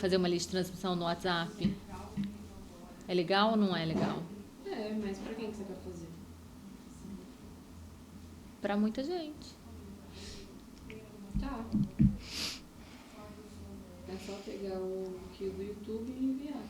fazer uma lista de transmissão no WhatsApp? É legal ou não é legal? Mas pra quem que você quer fazer? Pra muita gente. Tá. É só pegar o arquivo do YouTube e enviar.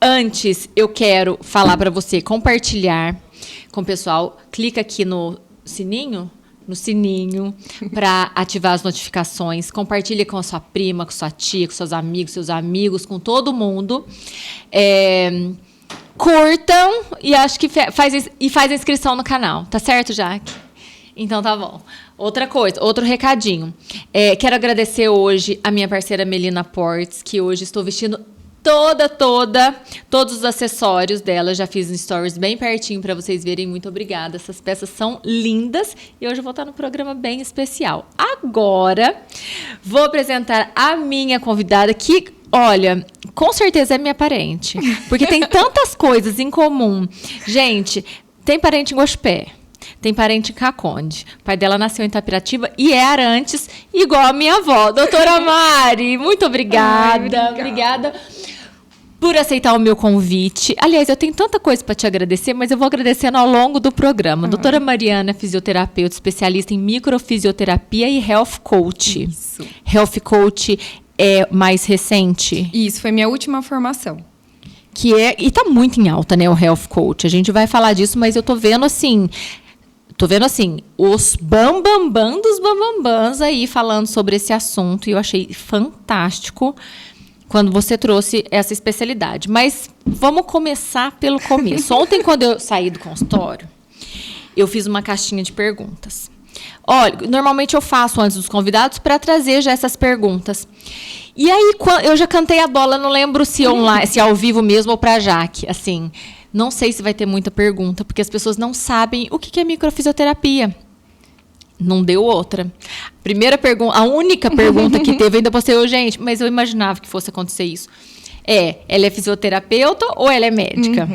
Antes, eu quero falar para você compartilhar com o pessoal. Clica aqui no sininho para ativar as notificações. Compartilha com a sua prima, com sua tia, com seus amigos, com todo mundo. Curtam e acho que faz a inscrição no canal. Tá certo, Jaque? Então tá bom. Outra coisa, outro recadinho. Quero agradecer hoje a minha parceira Melina Portes, que hoje estou vestindo todos os acessórios dela. Já fiz um stories bem pertinho para vocês verem. Muito obrigada. Essas peças são lindas e hoje eu vou estar num programa bem especial. Agora, vou apresentar a minha convidada que, olha, com certeza é minha parente, porque tem tantas coisas em comum. Gente, tem parente em Gospé. Tem parente em Caconde. O pai dela nasceu em Itapiratiba e é Arantes, igual a minha avó. Doutora Mari, muito obrigada. Ai, obrigada por aceitar o meu convite. Aliás, eu tenho tanta coisa para te agradecer, mas eu vou agradecendo ao longo do programa. Doutora Mariana, fisioterapeuta, especialista em microfisioterapia e health coach. Isso. Health coach é mais recente? Isso, foi minha última formação. E tá muito em alta, né, o health coach. A gente vai falar disso, mas eu tô vendo assim, os bambambam dos bambambãs aí falando sobre esse assunto. E eu achei fantástico quando você trouxe essa especialidade. Mas vamos começar pelo começo. Ontem, quando eu saí do consultório, eu fiz uma caixinha de perguntas. Olha, normalmente eu faço antes dos convidados para trazer já essas perguntas. E aí, eu já cantei a bola, não lembro se online, se ao vivo mesmo ou para a Jaque. Assim, não sei se vai ter muita pergunta, porque as pessoas não sabem o que é microfisioterapia. Não deu outra. Primeira pergunta, a única pergunta que teve, eu ainda postei, gente, mas eu imaginava que fosse acontecer isso. Ela é fisioterapeuta ou ela é médica?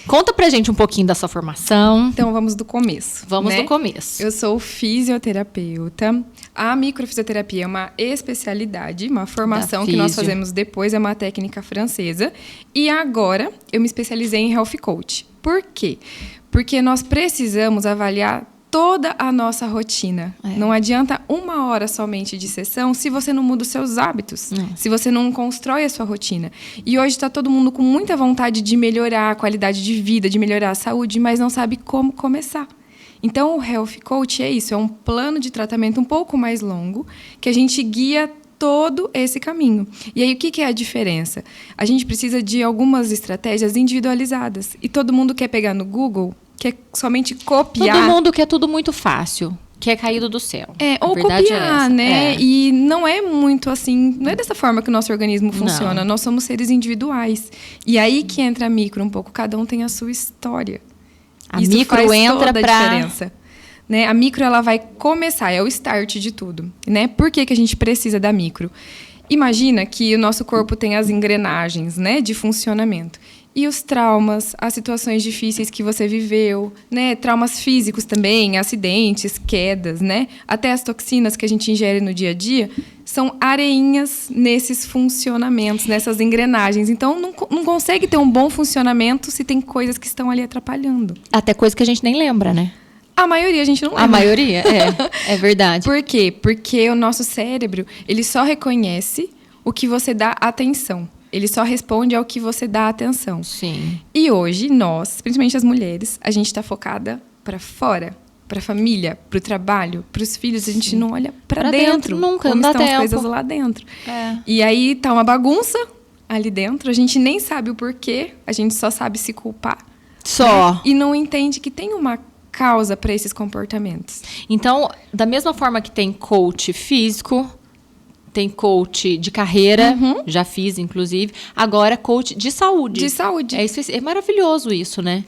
Conta pra gente um pouquinho da sua formação. Então, vamos do começo. Vamos do começo. Eu sou fisioterapeuta. A microfisioterapia é uma especialidade, uma formação que nós fazemos depois, é uma técnica francesa. E agora, eu me especializei em Health Coach. Por quê? Porque nós precisamos avaliar toda a nossa rotina. Não adianta 1 hora somente de sessão se você não muda os seus hábitos, se você não constrói a sua rotina. E hoje está todo mundo com muita vontade de melhorar a qualidade de vida, de melhorar a saúde, mas não sabe como começar. Então, o Health Coach é isso, é um plano de tratamento um pouco mais longo, que a gente guia todo esse caminho. E aí, o que é a diferença? A gente precisa de algumas estratégias individualizadas. E todo mundo quer pegar no Google, quer somente copiar. Todo mundo quer tudo muito fácil, que é caído do céu. Ou copiar, né? E não é muito assim, não é dessa forma que o nosso organismo funciona. Não. Nós somos seres individuais. E aí que entra a micro um pouco, cada um tem a sua história. Isso micro faz entra toda a diferença. Né? A micro, ela vai começar, é o start de tudo. Né? Por que a gente precisa da micro? Imagina que o nosso corpo tem as engrenagens, né, de funcionamento. E os traumas, as situações difíceis que você viveu, né? Traumas físicos também, acidentes, quedas, né? Até as toxinas que a gente ingere no dia a dia são areinhas nesses funcionamentos, nessas engrenagens. Então, não consegue ter um bom funcionamento se tem coisas que estão ali atrapalhando. Até coisa que a gente nem lembra, né? A maioria a gente não lembra. A maioria, é verdade. Por quê? Porque o nosso cérebro, ele só reconhece o que você dá atenção. Ele só responde ao que você dá atenção. Sim. E hoje, nós, principalmente as mulheres, a gente está focada para fora, para a família, para o trabalho, para os filhos. A gente não olha para dentro. Nunca, como não estão dá tempo. As coisas lá dentro. E aí tá uma bagunça ali dentro. A gente nem sabe o porquê. A gente só sabe se culpar. Só. Né? E não entende que tem uma causa para esses comportamentos. Então, da mesma forma que tem coach físico, tem coach de carreira, já fiz, inclusive. Agora, coach de saúde. De saúde. É maravilhoso isso, né?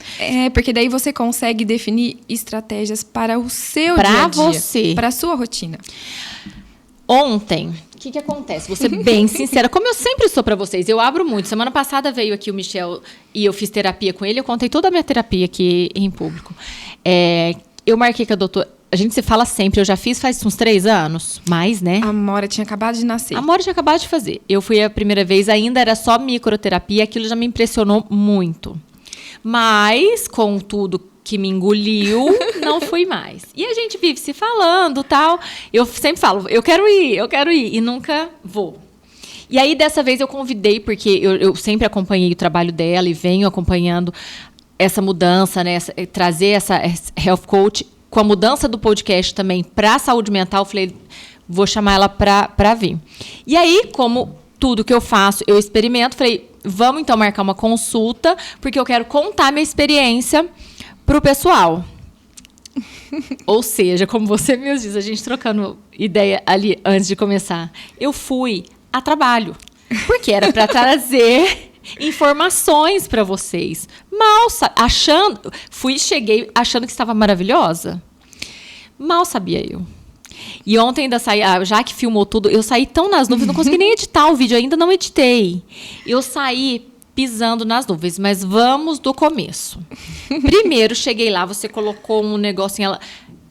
Porque daí você consegue definir estratégias para o seu dia a dia. Para você. Para a sua rotina. Ontem, o que acontece? Vou ser bem sincera, como eu sempre sou para vocês, eu abro muito. Semana passada veio aqui o Michel e eu fiz terapia com ele, eu contei toda a minha terapia aqui em público. Eu marquei com a doutora. A gente se fala sempre, eu já fiz faz uns 3 anos, mais, né? A Mora tinha acabado de nascer. A Mora tinha acabado de fazer. Eu fui a primeira vez, ainda era só microterapia, aquilo já me impressionou muito. Mas, com tudo que me engoliu, não fui mais. E a gente vive se falando, tal. Eu sempre falo, eu quero ir, e nunca vou. E aí, dessa vez, eu convidei, porque eu sempre acompanhei o trabalho dela e venho acompanhando essa mudança, né? Trazer essa health coach com a mudança do podcast também para a saúde mental, eu falei, vou chamar ela para vir. E aí, como tudo que eu faço, eu experimento, falei, vamos então marcar uma consulta, porque eu quero contar minha experiência para o pessoal. Ou seja, como você mesmo diz, a gente trocando ideia ali antes de começar, eu fui a trabalho, porque era para trazer informações para vocês. Cheguei achando que estava maravilhosa. Mal sabia eu. E ontem ainda saí, já que filmou tudo, eu saí tão nas nuvens, não consegui nem editar o vídeo, ainda não editei. Eu saí pisando nas nuvens, mas vamos do começo. Primeiro, cheguei lá, você colocou um negocinho,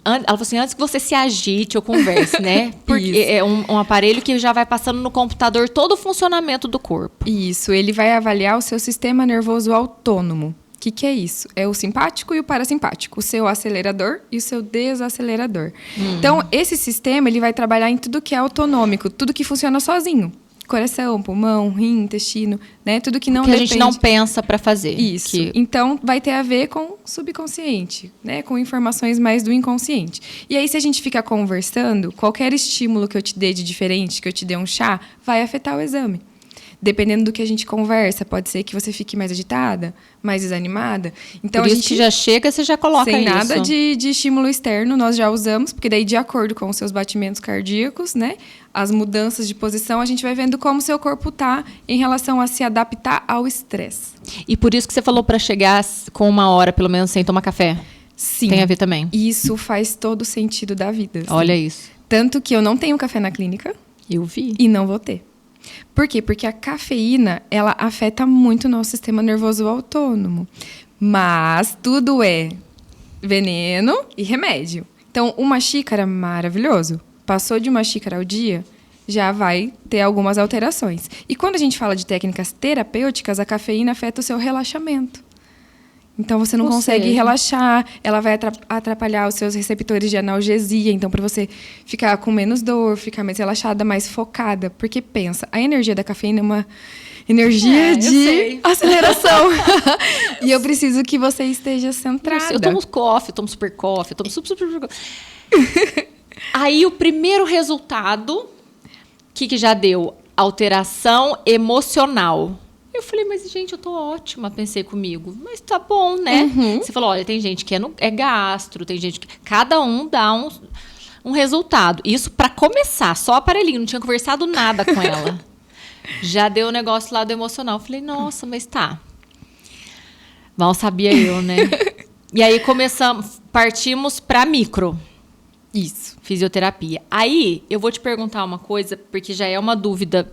ela falou assim, antes que você se agite ou converse, né? Porque Isso. é um aparelho que já vai passando no computador todo o funcionamento do corpo. Isso, ele vai avaliar o seu sistema nervoso autônomo. O que é isso? É o simpático e o parasimpático, o seu acelerador e o seu desacelerador. Então, esse sistema ele vai trabalhar em tudo que é autonômico, tudo que funciona sozinho. Coração, pulmão, rim, intestino, né? Tudo que não que depende. A gente não pensa para fazer. Isso. Então, vai ter a ver com subconsciente, né? Com informações mais do inconsciente. E aí, se a gente ficar conversando, qualquer estímulo que eu te dê de diferente, que eu te dê um chá, vai afetar o exame. dependendo do que a gente conversa, pode ser que você fique mais agitada, mais desanimada. Então, Por a isso gente que já chega, você já coloca sem isso. nada de estímulo externo, nós já usamos, porque daí, de acordo com os seus batimentos cardíacos, né, as mudanças de posição, a gente vai vendo como o seu corpo tá em relação a se adaptar ao estresse. E por isso que você falou para chegar com 1 hora, pelo menos, sem tomar café. Sim. Tem a ver também. Isso faz todo o sentido da vida. Assim. Olha isso. Tanto que eu não tenho café na clínica. Eu vi. E não vou ter. Por quê? Porque a cafeína, ela afeta muito o nosso sistema nervoso autônomo. Mas tudo é veneno e remédio. Então, 1 xícara, maravilhoso. Passou de 1 xícara ao dia, já vai ter algumas alterações. E quando a gente fala de técnicas terapêuticas, a cafeína afeta o seu relaxamento. Então, você não consegue relaxar, ela vai atrapalhar os seus receptores de analgesia. Então, para você ficar com menos dor, ficar mais relaxada, mais focada. Porque, pensa, a energia da cafeína é uma energia de aceleração. E eu preciso que você esteja centrada. Eu tomo coffee, eu tomo super coffee, eu tomo super. Aí, o primeiro resultado, que já deu? Alteração emocional. Eu falei, mas gente, eu tô ótima, pensei comigo. Mas tá bom, né? Você falou, olha, tem gente que é gastro, tem gente que... Cada um dá um resultado. Isso pra começar, só aparelhinho, não tinha conversado nada com ela. Já deu o negócio lá do emocional. Eu falei, nossa, mas tá. Mal sabia eu, né? E aí partimos pra micro. Isso. Fisioterapia. Aí, eu vou te perguntar uma coisa, porque já é uma dúvida...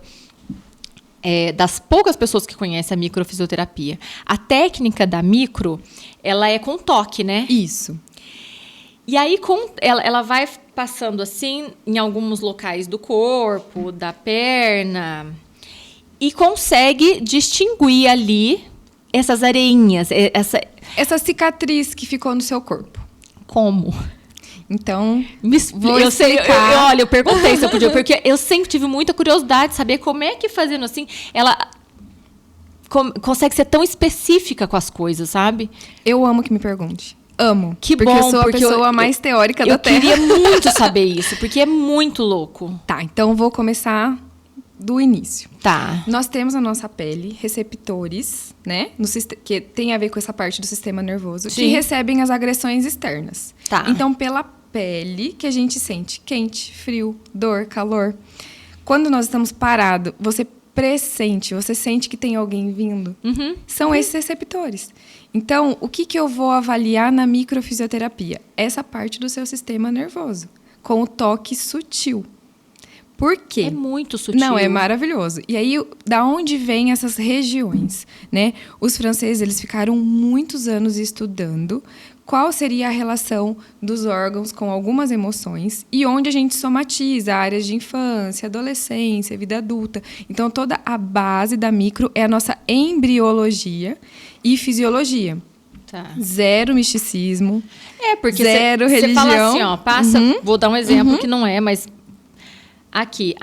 das poucas pessoas que conhecem a microfisioterapia. A técnica da micro, ela é com toque, né? Isso. E aí, ela vai passando assim em alguns locais do corpo, da perna, e consegue distinguir ali essas areinhas. Essa cicatriz que ficou no seu corpo. Como? Então, vou explicar. Olha, eu perguntei se eu podia, porque eu sempre tive muita curiosidade de saber como é que fazendo assim, ela consegue ser tão específica com as coisas, sabe? Eu amo que me pergunte. Amo. Que porque bom, eu sou a pessoa mais teórica da Terra. Eu queria muito saber isso, porque é muito louco. Tá, então vou começar do início. Tá. Nós temos na nossa pele receptores, né? Que tem a ver com essa parte do sistema nervoso, Sim. que recebem as agressões externas. Tá. Então, pela pele que a gente sente quente, frio, dor, calor. Quando nós estamos parados, você pressente, você sente que tem alguém vindo. São esses receptores. Então, o que eu vou avaliar na microfisioterapia? Essa parte do seu sistema nervoso, com o toque sutil. Por quê? É muito sutil. Não, é maravilhoso. E aí, da onde vêm essas regiões, né? Os franceses, eles ficaram muitos anos estudando qual seria a relação dos órgãos com algumas emoções e onde a gente somatiza áreas de infância, adolescência, vida adulta. Então, toda a base da micro é a nossa embriologia e fisiologia. Tá. Zero misticismo, porque zero religião. Você fala assim, ó, passa... Vou dar um exemplo que não é, mas... Aqui,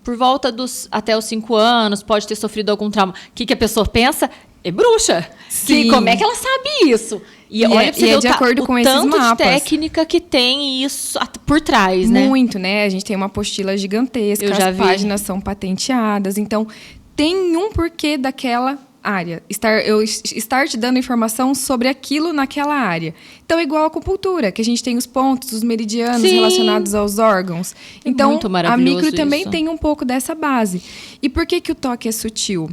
por volta até os 5 anos, pode ter sofrido algum trauma. O que a pessoa pensa? É bruxa. Sim. Como é que ela sabe isso? E olha pra você ver de acordo com esses tanto mapas. de técnica que tem isso por trás, né? Muito, né? A gente tem uma apostila gigantesca, Eu já as vi. páginas são patenteadas. Então, tem um porquê daquela área. Estar te dando informação sobre aquilo naquela área. Então, é igual a acupuntura, que a gente tem os pontos, os meridianos Sim. relacionados aos órgãos. Então, muito a maravilhoso micro também isso. tem um pouco dessa base. E por que o toque é sutil?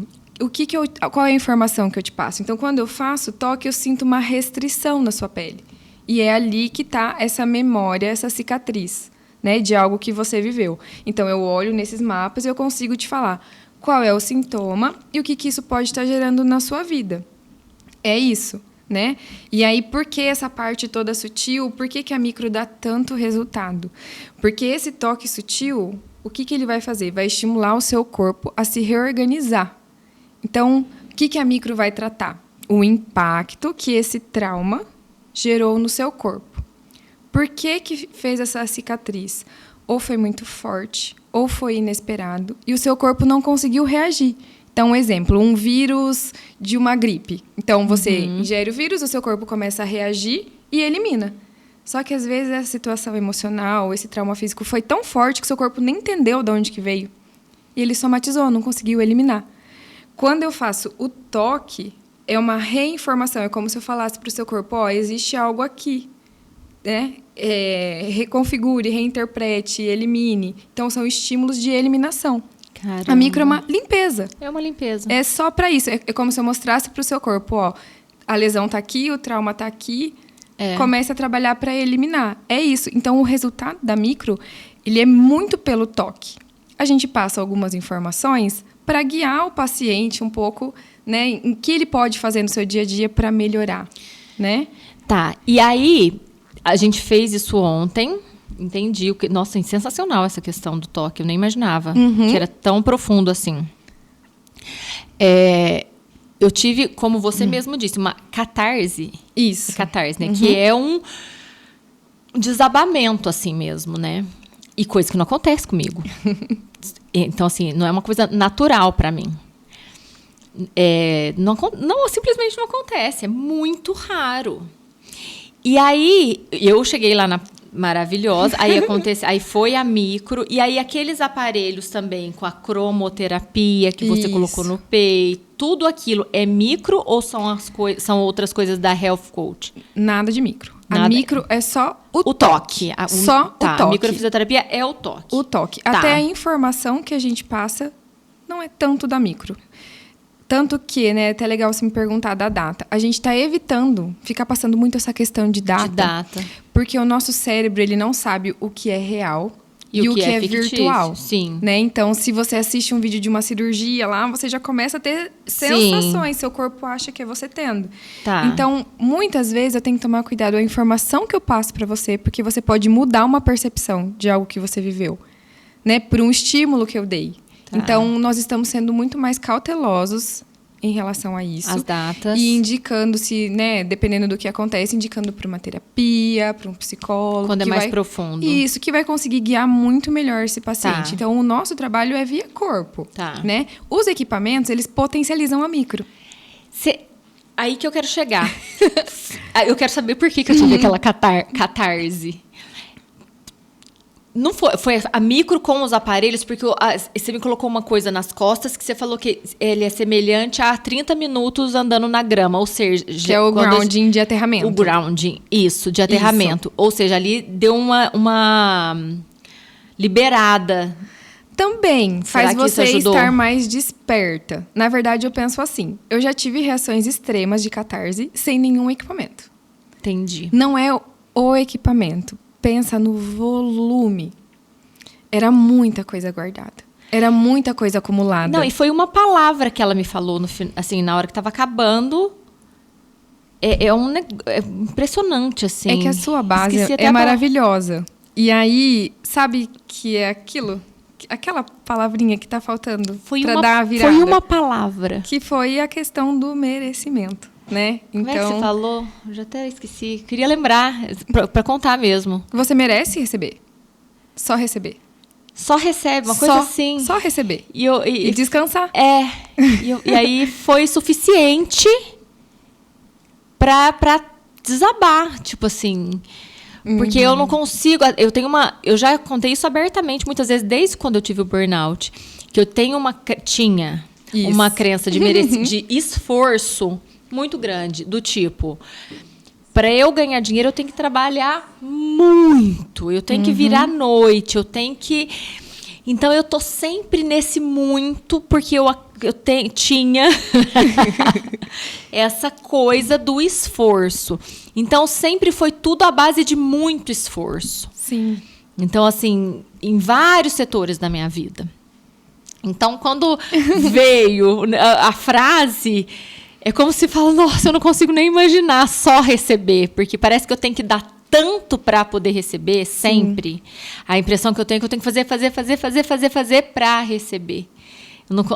Qual é a informação que eu te passo? Então, quando eu faço toque, eu sinto uma restrição na sua pele. E é ali que está essa memória, essa cicatriz, né, de algo que você viveu. Então, eu olho nesses mapas e eu consigo te falar qual é o sintoma e o que isso pode estar gerando na sua vida. É isso, né? E aí, por que essa parte toda sutil? Por que a micro dá tanto resultado? Porque esse toque sutil, o que ele vai fazer? Vai estimular o seu corpo a se reorganizar. Então, o que a micro vai tratar? O impacto que esse trauma gerou no seu corpo. Por que fez essa cicatriz? Ou foi muito forte, ou foi inesperado, e o seu corpo não conseguiu reagir. Então, um exemplo, um vírus de uma gripe. Então, você ingere o vírus, o seu corpo começa a reagir e elimina. Só que, às vezes, essa situação emocional, esse trauma físico foi tão forte que o seu corpo nem entendeu de onde que veio. E ele somatizou, não conseguiu eliminar. Quando eu faço o toque, é uma reinformação. É como se eu falasse para o seu corpo, ó, existe algo aqui, né? Reconfigure, reinterprete, elimine. Então, são estímulos de eliminação. Caramba. A micro é uma limpeza. É uma limpeza. É só para isso. É como se eu mostrasse para o seu corpo, ó, a lesão tá aqui, o trauma tá aqui. Comece a trabalhar para eliminar. É isso. Então, o resultado da micro, ele é muito pelo toque. A gente passa algumas informações para guiar o paciente um pouco, né, em que ele pode fazer no seu dia a dia para melhorar, né? Tá. E aí, a gente fez isso ontem. Entendi. Nossa, é sensacional essa questão do toque. Eu nem imaginava que era tão profundo assim. Eu tive, como você mesmo disse, uma catarse. Isso. Catarse, né? Que é um desabamento, assim mesmo, né? E coisa que não acontece comigo. Então, assim, não é uma coisa natural para mim. Não, simplesmente não acontece. É muito raro. E aí, eu cheguei lá na maravilhosa, aí foi a micro, e aí aqueles aparelhos também com a cromoterapia que você colocou no peito, tudo aquilo é micro ou são outras coisas da Health Coach? Nada de micro. A micro é só o toque. Só o toque. A microfisioterapia é o toque. O toque. Tá. Até a informação que a gente passa não é tanto da micro. Tanto que, né, é até legal você me perguntar da data. A gente está evitando ficar passando muito essa questão de data. Porque o nosso cérebro, ele não sabe o que é real e o que é virtual. Sim. Né? Então, se você assiste um vídeo de uma cirurgia lá, você já começa a ter sensações. Seu corpo acha que é você tendo. Tá. Então, muitas vezes eu tenho que tomar cuidado. A informação que eu passo para você, porque você pode mudar uma percepção de algo que você viveu, né? Por um estímulo que eu dei. Tá. Então, nós estamos sendo muito mais cautelosos em relação a isso. As datas. E indicando se, né, dependendo do que acontece, indicando para uma terapia, para um psicólogo. Quando é mais profundo. Isso, que vai conseguir guiar muito melhor esse paciente. Tá. Então, o nosso trabalho é via corpo. Tá. Né? Os equipamentos, eles potencializam a micro. Aí que eu quero chegar. Eu quero saber por que eu tive aquela catarse. Não foi a micro com os aparelhos, porque você me colocou uma coisa nas costas que você falou que ele é semelhante a 30 minutos andando na grama, ou seja... Que é o grounding de aterramento. O grounding, isso, de aterramento. Isso. Ou seja, ali deu uma liberada. Também faz você estar mais desperta. Na verdade, eu penso assim, eu já tive reações extremas de catarse sem nenhum equipamento. Entendi. Não é o equipamento. Pensa no volume. Era muita coisa guardada. Era muita coisa acumulada. Não, e foi uma palavra que ela me falou, assim, na hora que estava acabando. É impressionante, assim. É que a sua base é maravilhosa. E aí, sabe que é aquilo? Aquela palavrinha que está faltando para dar a virada. Foi uma palavra. Que foi a questão do merecimento. Né? Como é que você falou? Já até esqueci. Queria lembrar, para contar mesmo. Você merece receber. Só receber. Só recebe, uma coisa assim. Só receber. E descansar. E aí foi suficiente pra desabar, tipo assim. Porque eu não consigo... Eu já contei isso abertamente muitas vezes, desde quando eu tive o burnout. Que eu tenho tinha uma crença de esforço muito grande, do tipo, para eu ganhar dinheiro, eu tenho que trabalhar muito, eu tenho que virar à noite, eu tenho que... Então, eu tô sempre nesse muito, porque eu tinha essa coisa do esforço. Então, sempre foi tudo à base de muito esforço. Sim. Então, assim, em vários setores da minha vida. Então, quando veio a frase... É como se fala, nossa, eu não consigo nem imaginar só receber, porque parece que eu tenho que dar tanto para poder receber sempre. Sim. A impressão que eu tenho é que eu tenho que fazer para receber.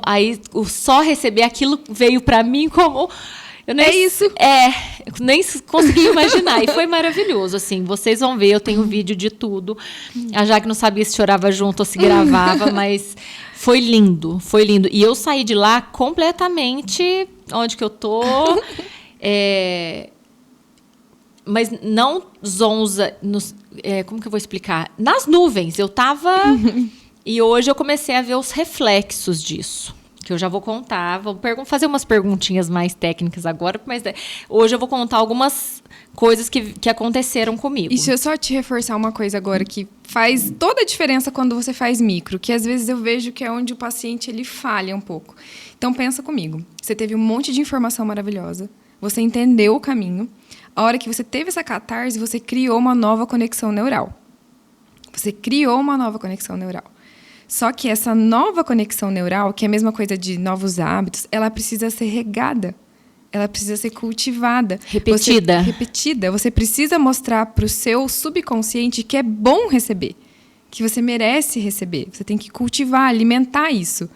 Aí, o só receber, aquilo veio para mim como... Eu nem consegui imaginar. E foi maravilhoso, assim. Vocês vão ver, eu tenho vídeo de tudo. A Jaque não sabia se chorava junto ou se gravava, mas foi lindo, foi lindo. E eu saí de lá completamente onde que eu tô. Mas não zonza. Como que eu vou explicar? Nas nuvens. Eu tava... E hoje eu comecei a ver os reflexos disso. que eu já vou contar. Vou fazer umas perguntinhas mais técnicas agora, mas hoje eu vou contar algumas coisas que aconteceram comigo. E deixa eu só te reforçar uma coisa agora que faz toda a diferença quando você faz micro, que às vezes eu vejo que é onde o paciente ele falha um pouco. Então pensa comigo, você teve um monte de informação maravilhosa, você entendeu o caminho, a hora que você teve essa catarse, você criou uma nova conexão neural. Você criou uma nova conexão neural. Só que essa nova conexão neural, que é a mesma coisa de novos hábitos, ela precisa ser regada. Ela precisa ser cultivada. Repetida. Repetida. Você precisa mostrar para o seu subconsciente que é bom receber. Que você merece receber. Você tem que cultivar, alimentar isso.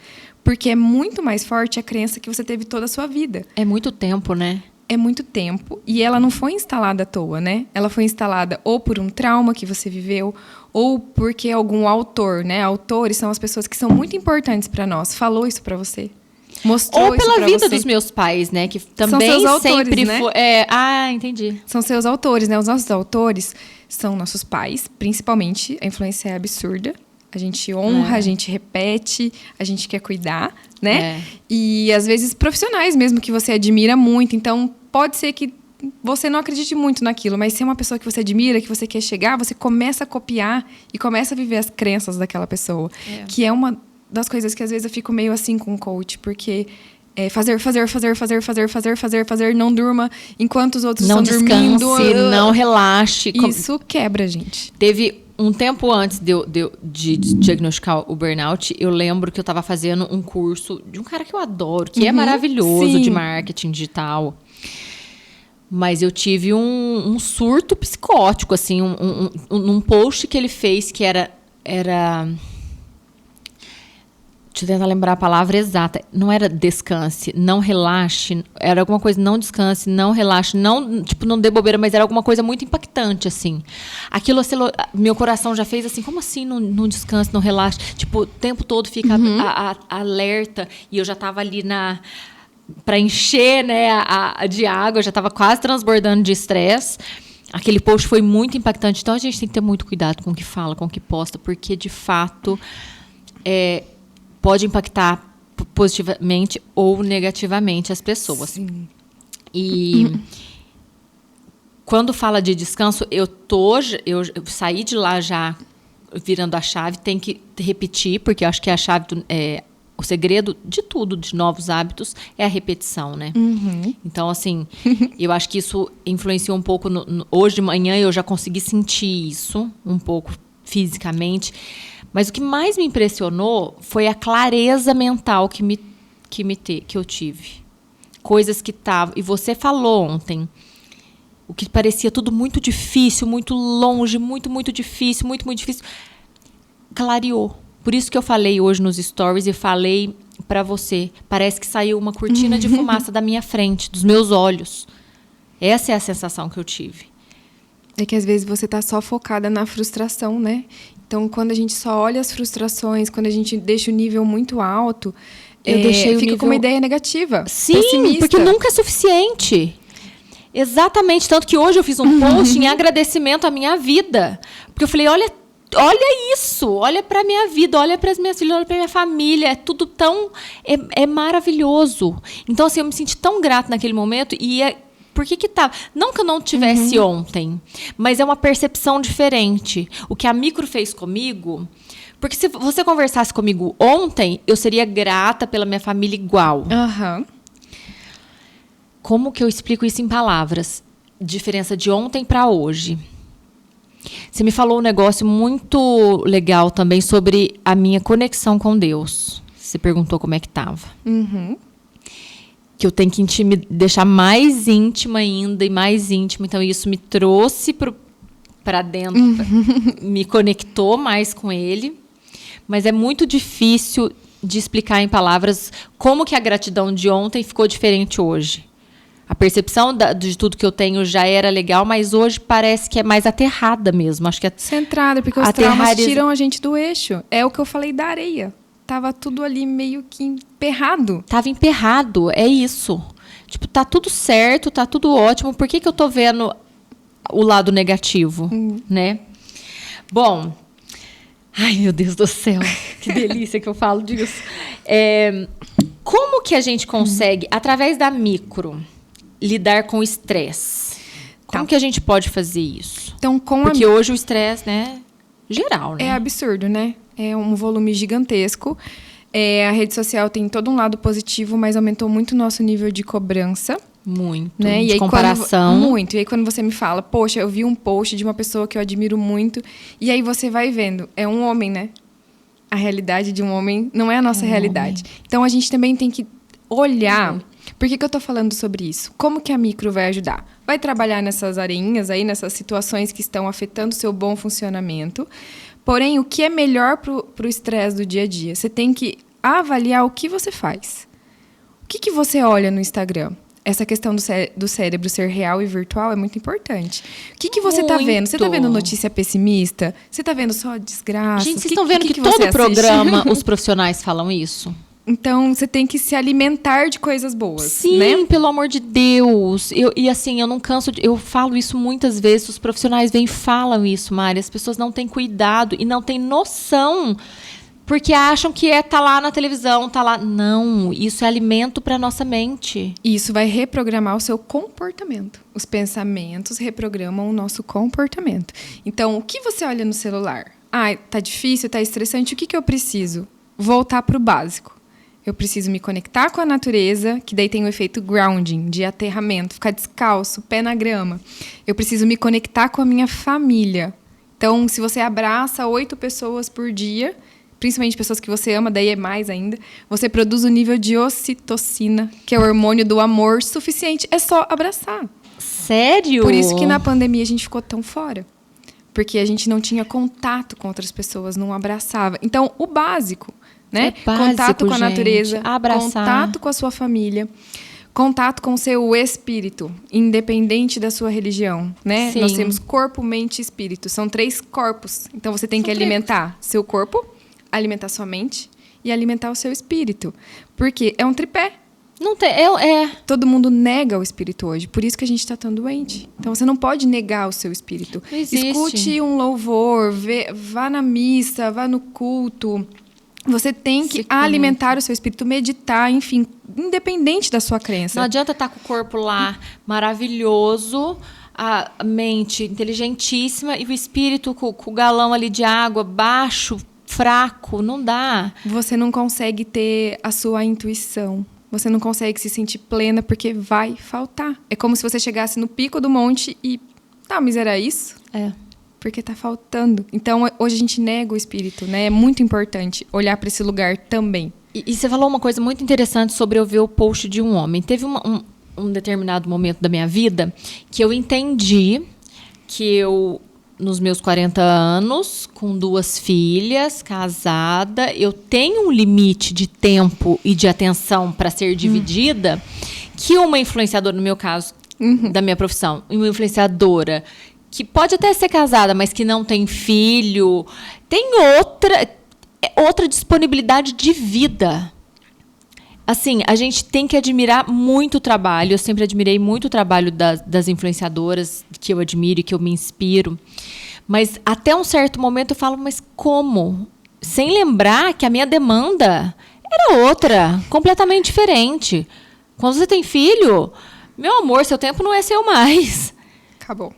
Porque é muito mais forte a crença que você teve toda a sua vida. É muito tempo, né? É muito tempo. E ela não foi instalada à toa, né? Ela foi instalada ou por um trauma que você viveu, ou porque algum autor, né? Autores são as pessoas que são muito importantes para nós. Falou isso para você. Mostrou ou isso pela pra vida você. dos meus pais, né? Que também seus autores, sempre né? foi... entendi. São seus autores, né? Os nossos autores são nossos pais, principalmente. A influência é absurda. A gente honra, a gente repete, a gente quer cuidar, né? E, às vezes, profissionais mesmo que você admira muito. Então, pode ser que você não acredite muito naquilo, mas se é uma pessoa que você admira, que você quer chegar, você começa a copiar e começa a viver as crenças daquela pessoa. Que é uma das coisas que, às vezes, eu fico meio assim com o coach, porque... fazer, não durma enquanto os outros não estão dormindo. Não descanse, não relaxe. Isso quebra a gente. Teve um tempo antes de diagnosticar o burnout, eu lembro que eu estava fazendo um curso de um cara que eu adoro, que é maravilhoso, de marketing digital. Mas eu tive um surto psicótico, assim, um post que ele fez que era... Deixa eu tentar lembrar a palavra exata. Não era descanse, não relaxe. Era alguma coisa, não descanse, não relaxe. Não, tipo, não dê bobeira, mas era alguma coisa muito impactante, assim. Aquilo, meu coração já fez assim, como assim não descanse, não relaxe? Tipo, o tempo todo fica alerta. E eu já estava ali para encher, né, de água. Eu já estava quase transbordando de estresse. Aquele post foi muito impactante. Então, a gente tem que ter muito cuidado com o que fala, com o que posta. Porque, de fato... pode impactar positivamente ou negativamente as pessoas. Sim. E quando fala de descanso, eu saí de lá já virando a chave, tem que repetir, porque eu acho que a chave, o segredo de tudo, de novos hábitos, é a repetição, né? Então, assim, eu acho que isso influenciou um pouco. Hoje de manhã eu já consegui sentir isso um pouco fisicamente. Mas o que mais me impressionou foi a clareza mental que eu tive. Coisas que estavam... E você falou ontem, o que parecia tudo muito difícil, muito longe, muito, muito difícil, muito, muito difícil, clareou. Por isso que eu falei hoje nos stories e falei para você. Parece que saiu uma cortina de fumaça da minha frente, dos meus olhos. Essa é a sensação que eu tive. É que às vezes você tá só focada na frustração, né? Então, quando a gente só olha as frustrações, quando a gente deixa o nível muito alto, fica com uma ideia negativa. Sim, pessimista. Porque nunca é suficiente. Exatamente. Tanto que hoje eu fiz um post em agradecimento à minha vida. Porque eu falei, olha isso, olha pra minha vida, olha pras minhas filhas, olha pra minha família. É tudo tão... É maravilhoso. Então, assim, eu me senti tão grata naquele momento e... Por que tava? Não que eu não tivesse ontem, mas é uma percepção diferente. O que a micro fez comigo... Porque se você conversasse comigo ontem, eu seria grata pela minha família igual. Como que eu explico isso em palavras? Diferença de ontem para hoje. Você me falou um negócio muito legal também sobre a minha conexão com Deus. Você perguntou como é que estava. Que eu tenho que deixar mais íntima ainda e mais íntima. Então, isso me trouxe para dentro, me conectou mais com ele. Mas é muito difícil de explicar em palavras como que a gratidão de ontem ficou diferente hoje. A percepção de tudo que eu tenho já era legal, mas hoje parece que é mais aterrada mesmo. Acho que centrada, porque os traumas tiram a gente do eixo. É o que eu falei da areia. Tava tudo ali meio que emperrado. Tava emperrado, é isso. Tipo, tá tudo certo, tá tudo ótimo. Por que eu tô vendo o lado negativo, né? Bom, ai, meu Deus do céu. Que delícia que eu falo disso. Como que a gente consegue, através da micro, lidar com o estresse? Como que a gente pode fazer isso? Então, porque hoje o estresse, né, geral, né? É absurdo, né? É um volume gigantesco. A rede social tem todo um lado positivo, mas aumentou muito o nosso nível de cobrança. Muito, né? De comparação. Muito. E aí, quando você me fala, poxa, eu vi um post de uma pessoa que eu admiro muito, e aí você vai vendo, é um homem, né? A realidade de um homem não é a nossa realidade. Então, a gente também tem que olhar. Por que eu tô falando sobre isso? Como que a micro vai ajudar? Vai trabalhar nessas areinhas aí, nessas situações que estão afetando o seu bom funcionamento. Porém, o que é melhor pro estresse do dia a dia? Você tem que avaliar o que você faz. O que você olha no Instagram? Essa questão do cérebro ser real e virtual é muito importante. O que você está vendo? Você está vendo notícia pessimista? Você está vendo só desgraça? Gente, vocês estão vendo que todo programa os profissionais falam isso? Então, você tem que se alimentar de coisas boas. Sim, né? Pelo amor de Deus. E assim, eu não canso eu falo isso muitas vezes, os profissionais vêm e falam isso, Mari. As pessoas não têm cuidado e não têm noção. Porque acham que tá lá na televisão, tá lá. Não, isso é alimento para nossa mente. Isso vai reprogramar o seu comportamento. Os pensamentos reprogramam o nosso comportamento. Então, o que você olha no celular? Tá difícil, tá estressante, o que eu preciso? Voltar pro básico. Eu preciso me conectar com a natureza, que daí tem o efeito grounding, de aterramento, ficar descalço, pé na grama. Eu preciso me conectar com a minha família. Então, se você abraça 8 pessoas por dia, principalmente pessoas que você ama, daí é mais ainda, você produz o nível de ocitocina, que é o hormônio do amor suficiente. É só abraçar. Sério? Por isso que na pandemia a gente ficou tão fora. Porque a gente não tinha contato com outras pessoas, não abraçava. Então, o básico, né? É básico, contato com a natureza, abraçar. Contato com a sua família, contato com o seu espírito, independente da sua religião, né? Sim. Nós temos corpo, mente e espírito. São 3 corpos. Então, você tem que alimentar seu corpo, alimentar sua mente e alimentar o seu espírito. Porque é um tripé. Não tem, Todo mundo nega o espírito hoje, por isso que a gente está tão doente. Então, você não pode negar o seu espírito. Não existe. Escute um louvor, vá na missa, vá no culto. Você tem que alimentar o seu espírito, meditar, enfim, independente da sua crença. Não adianta estar com o corpo lá maravilhoso, a mente inteligentíssima e o espírito com o galão ali de água baixo, fraco, não dá. Você não consegue ter a sua intuição. Você não consegue se sentir plena porque vai faltar. É como se você chegasse no pico do monte e... mas era isso? Porque tá faltando. Então, hoje a gente nega o espírito, né? É muito importante olhar para esse lugar também. E você falou uma coisa muito interessante sobre eu ver o post de um homem. Teve um determinado momento da minha vida que eu entendi que eu... nos meus 40 anos, com 2 filhas, casada, eu tenho um limite de tempo e de atenção para ser dividida, que uma influenciadora, no meu caso, da minha profissão, uma influenciadora que pode até ser casada, mas que não tem filho, tem outra disponibilidade de vida. Assim, a gente tem que admirar muito o trabalho. Eu sempre admirei muito o trabalho das influenciadoras que eu admiro e que eu me inspiro. Mas até um certo momento eu falo, mas como? Sem lembrar que a minha demanda era outra, completamente diferente. Quando você tem filho, meu amor, seu tempo não é seu mais. Acabou.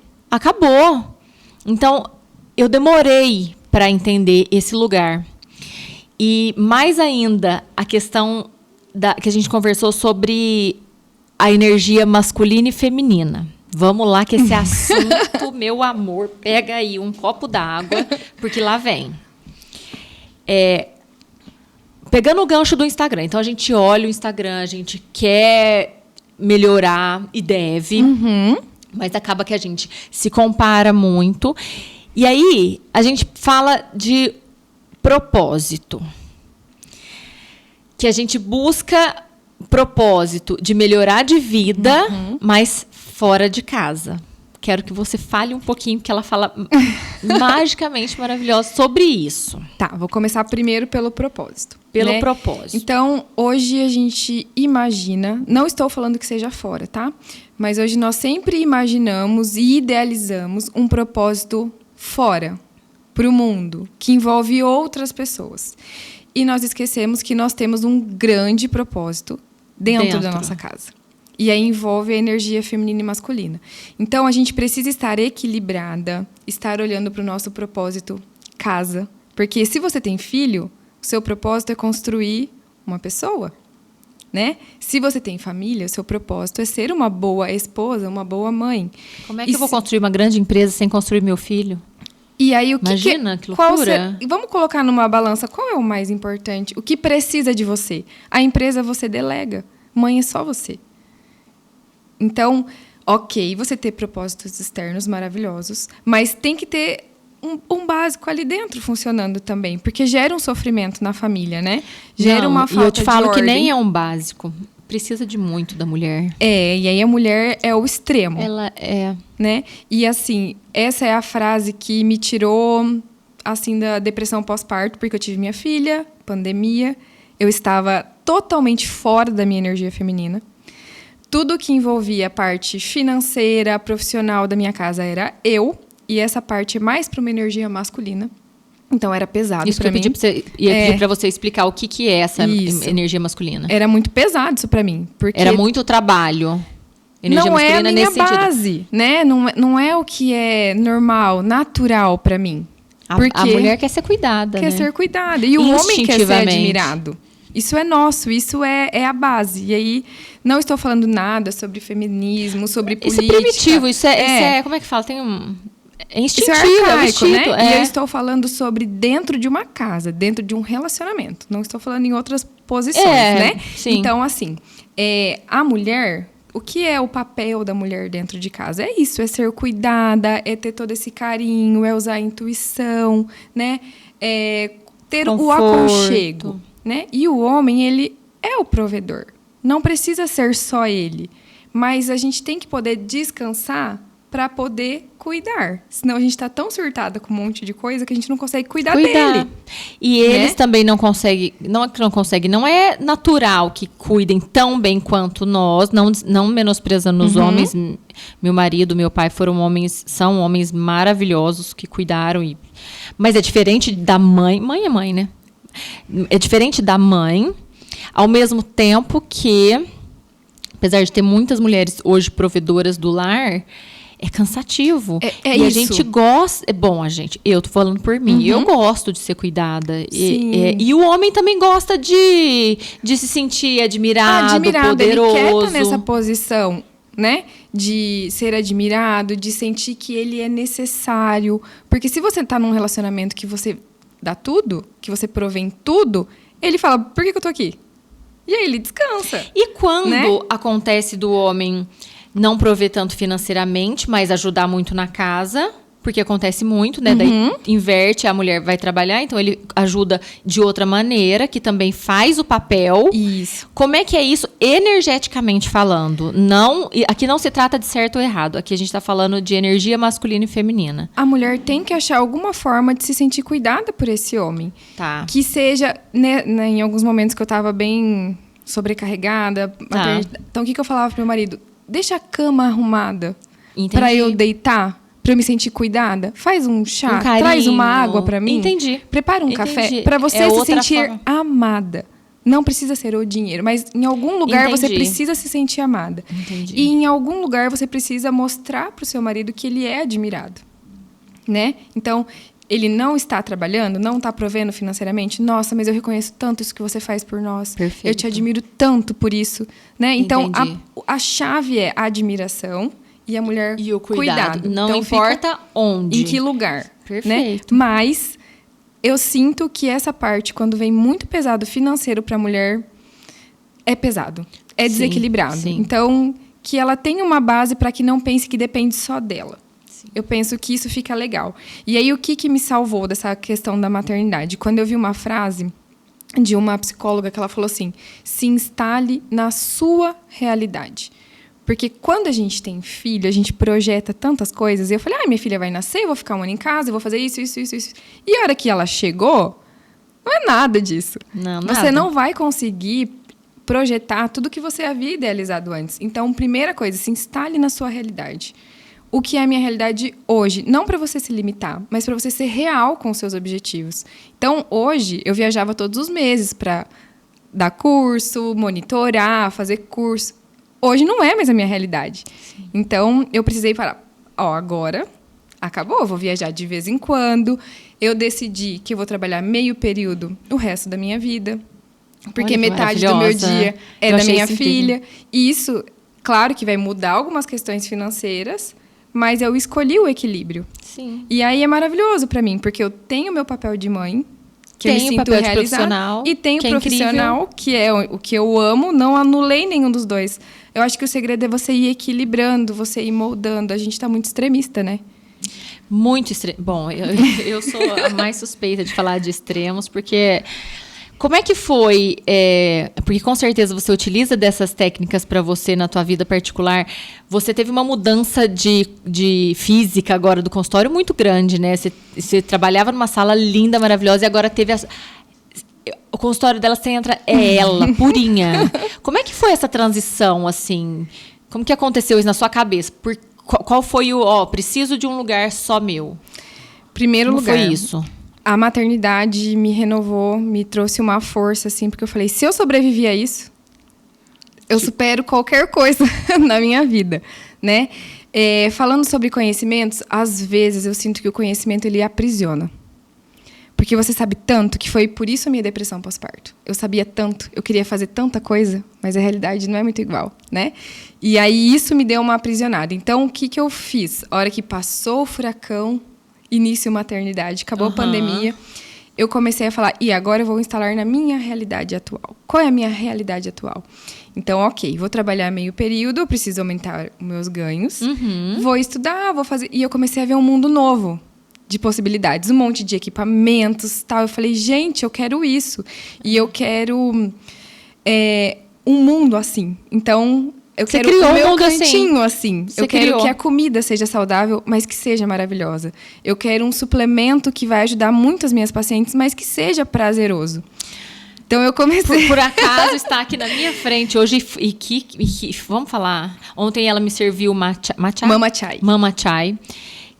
Então, eu demorei para entender esse lugar. E mais ainda, a questão que a gente conversou sobre a energia masculina e feminina. Vamos lá que esse assunto, meu amor, pega aí um copo d'água, porque lá vem. Pegando o gancho do Instagram. Então, a gente olha o Instagram, a gente quer melhorar e deve, mas acaba que a gente se compara muito. E aí, a gente fala de propósito. Que a gente busca propósito de melhorar de vida, mas fora de casa. Quero que você fale um pouquinho, porque ela fala magicamente maravilhosa sobre isso. Tá, vou começar primeiro pelo propósito. Pelo propósito. Então, hoje a gente imagina, não estou falando que seja fora, tá? Mas hoje nós sempre imaginamos e idealizamos um propósito fora, para o mundo, que envolve outras pessoas. e nós esquecemos que nós temos um grande propósito dentro da nossa casa. E aí envolve a energia feminina e masculina. Então, a gente precisa estar equilibrada, estar olhando para o nosso propósito casa. Porque se você tem filho, o seu propósito é construir uma pessoa, né? Se você tem família, o seu propósito é ser uma boa esposa, uma boa mãe. Como é que eu vou construir uma grande empresa sem construir meu filho? E aí, Imagina, que loucura. Vamos colocar numa balança, qual é o mais importante? O que precisa de você? A empresa você delega. Mãe é só você. Então, ok, você ter propósitos externos maravilhosos, mas tem que ter um básico ali dentro funcionando também, porque gera um sofrimento na família, né? Gera uma falta de ordem. E eu te falo que nem é um básico. Precisa de muito da mulher. E aí a mulher é o extremo. Ela é. Né? E assim, essa é a frase que me tirou assim da depressão pós-parto, porque eu tive minha filha, pandemia, eu estava totalmente fora da minha energia feminina. Tudo que envolvia a parte financeira, profissional da minha casa era eu, e essa parte mais para uma energia masculina. Então, era pesado para mim. Pedir para você explicar o que é essa energia masculina. Era muito pesado isso para mim. Porque era muito trabalho. Energia não masculina é a minha nesse base, sentido. Né? Não é o que é natural para mim. A mulher quer ser cuidada, Quer ser cuidada. E o homem quer ser admirado. Isso é nosso, isso é a base. E aí, não estou falando nada sobre feminismo, sobre política. Isso é primitivo, isso é como é que fala? Tem É instintivo, isso é arcaico, né? E eu estou falando sobre dentro de uma casa, dentro de um relacionamento. Não estou falando em outras posições, né? Sim. Então, assim, a mulher... O que é o papel da mulher dentro de casa? É isso, é ser cuidada, é ter todo esse carinho, é usar a intuição, né? É ter o aconchego, né? E o homem, ele é o provedor. Não precisa ser só ele. Mas a gente tem que poder descansar para poder cuidar. Senão a gente está tão surtada com um monte de coisa que a gente não consegue cuidar dele. E eles também não conseguem, não é natural que cuidem tão bem quanto nós, não menosprezando os homens. Meu marido, meu pai são homens maravilhosos que cuidaram. Mas é diferente da mãe. Mãe é mãe, né? É diferente da mãe, ao mesmo tempo que, apesar de ter muitas mulheres hoje provedoras do lar, é cansativo. E isso. A gente gosta... eu tô falando por mim. Eu gosto de ser cuidada. E o homem também gosta de se sentir admirado, poderoso. Ele quer estar nessa posição, né? De ser admirado, de sentir que ele é necessário. Porque se você tá num relacionamento que você dá tudo, que você provém tudo, ele fala, por que eu tô aqui? E aí ele descansa. E quando acontece do homem não prover tanto financeiramente, mas ajudar muito na casa, porque acontece muito, né? Daí inverte, a mulher vai trabalhar, então ele ajuda de outra maneira, que também faz o papel. Isso. Como é que é isso energeticamente falando? Aqui não se trata de certo ou errado, aqui a gente está falando de energia masculina e feminina. A mulher tem que achar alguma forma de se sentir cuidada por esse homem. Tá. Que seja, né, em alguns momentos que eu estava bem sobrecarregada. Tá. Então, o que eu falava pro meu marido? Deixa a cama arrumada para eu deitar, para eu me sentir cuidada. Faz um chá, carinho, traz uma água para mim. Entendi. Prepara um café para você se sentir amada. Não precisa ser o dinheiro, mas em algum lugar você precisa se sentir amada. Entendi. E em algum lugar você precisa mostrar pro seu marido que ele é admirado, né? Então, ele não está trabalhando, não está provendo financeiramente. Nossa, mas eu reconheço tanto isso que você faz por nós. Perfeito. Eu te admiro tanto por isso, né? Então, a chave é a admiração e a mulher e o cuidado. Não então, importa onde. Em que lugar. Perfeito. Né? Mas eu sinto que essa parte, quando vem muito pesado financeiro para a mulher, é pesado. É desequilibrado. Sim. Então, que ela tenha uma base para que não pense que depende só dela. Eu penso que isso fica legal. E aí, o que me salvou dessa questão da maternidade? Quando eu vi uma frase de uma psicóloga que ela falou assim, se instale na sua realidade. Porque quando a gente tem filho, a gente projeta tantas coisas. E eu falei, minha filha vai nascer, eu vou ficar um ano em casa, eu vou fazer isso. E a hora que ela chegou, não é nada disso. Você não vai conseguir projetar tudo que você havia idealizado antes. Então, primeira coisa, se instale na sua realidade. o que é a minha realidade hoje. Não para você se limitar, mas para você ser real com os seus objetivos. Então, hoje, eu viajava todos os meses para dar curso, monitorar, fazer curso. Hoje não é mais a minha realidade. Sim. Então, eu precisei parar. Agora acabou, eu vou viajar de vez em quando. Eu decidi que eu vou trabalhar meio período o resto da minha vida. Porque metade do meu dia é da minha filha. E isso, claro que vai mudar algumas questões financeiras, mas eu escolhi o equilíbrio. Sim. E aí é maravilhoso para mim, porque eu tenho meu papel de mãe, que eu me sinto realizada, e tenho o profissional, que é o que eu amo, não anulei nenhum dos dois. Eu acho que o segredo é você ir equilibrando, você ir moldando. A gente tá muito extremista, né? Muito extremo. Bom, eu sou a mais suspeita de falar de extremos, porque... Como é que foi? Porque com certeza você utiliza dessas técnicas para você na tua vida particular. Você teve uma mudança de física agora do consultório muito grande, né? Você trabalhava numa sala linda, maravilhosa, e agora teve o consultório dela, você entra, é ela, purinha. Como é que foi essa transição, assim? Como que aconteceu isso na sua cabeça? Qual foi preciso de um lugar só meu? Primeiro lugar. Foi isso? A maternidade me renovou, me trouxe uma força, assim, porque eu falei, se eu sobrevivi a isso, eu supero qualquer coisa na minha vida, né? Falando sobre conhecimentos, às vezes eu sinto que o conhecimento, ele aprisiona. Porque você sabe tanto, que foi por isso a minha depressão pós-parto. Eu sabia tanto, eu queria fazer tanta coisa, mas a realidade não é muito igual, né? E aí isso me deu uma aprisionada. Então, o que eu fiz? A hora que passou o furacão... Início maternidade, acabou a pandemia, eu comecei a falar, e agora eu vou instalar na minha realidade atual. Qual é a minha realidade atual? Então, ok, vou trabalhar meio período, eu preciso aumentar os meus ganhos, vou estudar, vou fazer... E eu comecei a ver um mundo novo de possibilidades, um monte de equipamentos, tal. Eu falei, gente, eu quero isso. E eu quero um mundo assim. Então... Eu quero o meu cantinho assim. Eu quero que a comida seja saudável, mas que seja maravilhosa. Eu quero um suplemento que vai ajudar muito as minhas pacientes, mas que seja prazeroso. Então, eu comecei... Por acaso, está aqui na minha frente hoje. Vamos falar. Ontem ela me serviu Mama Chai.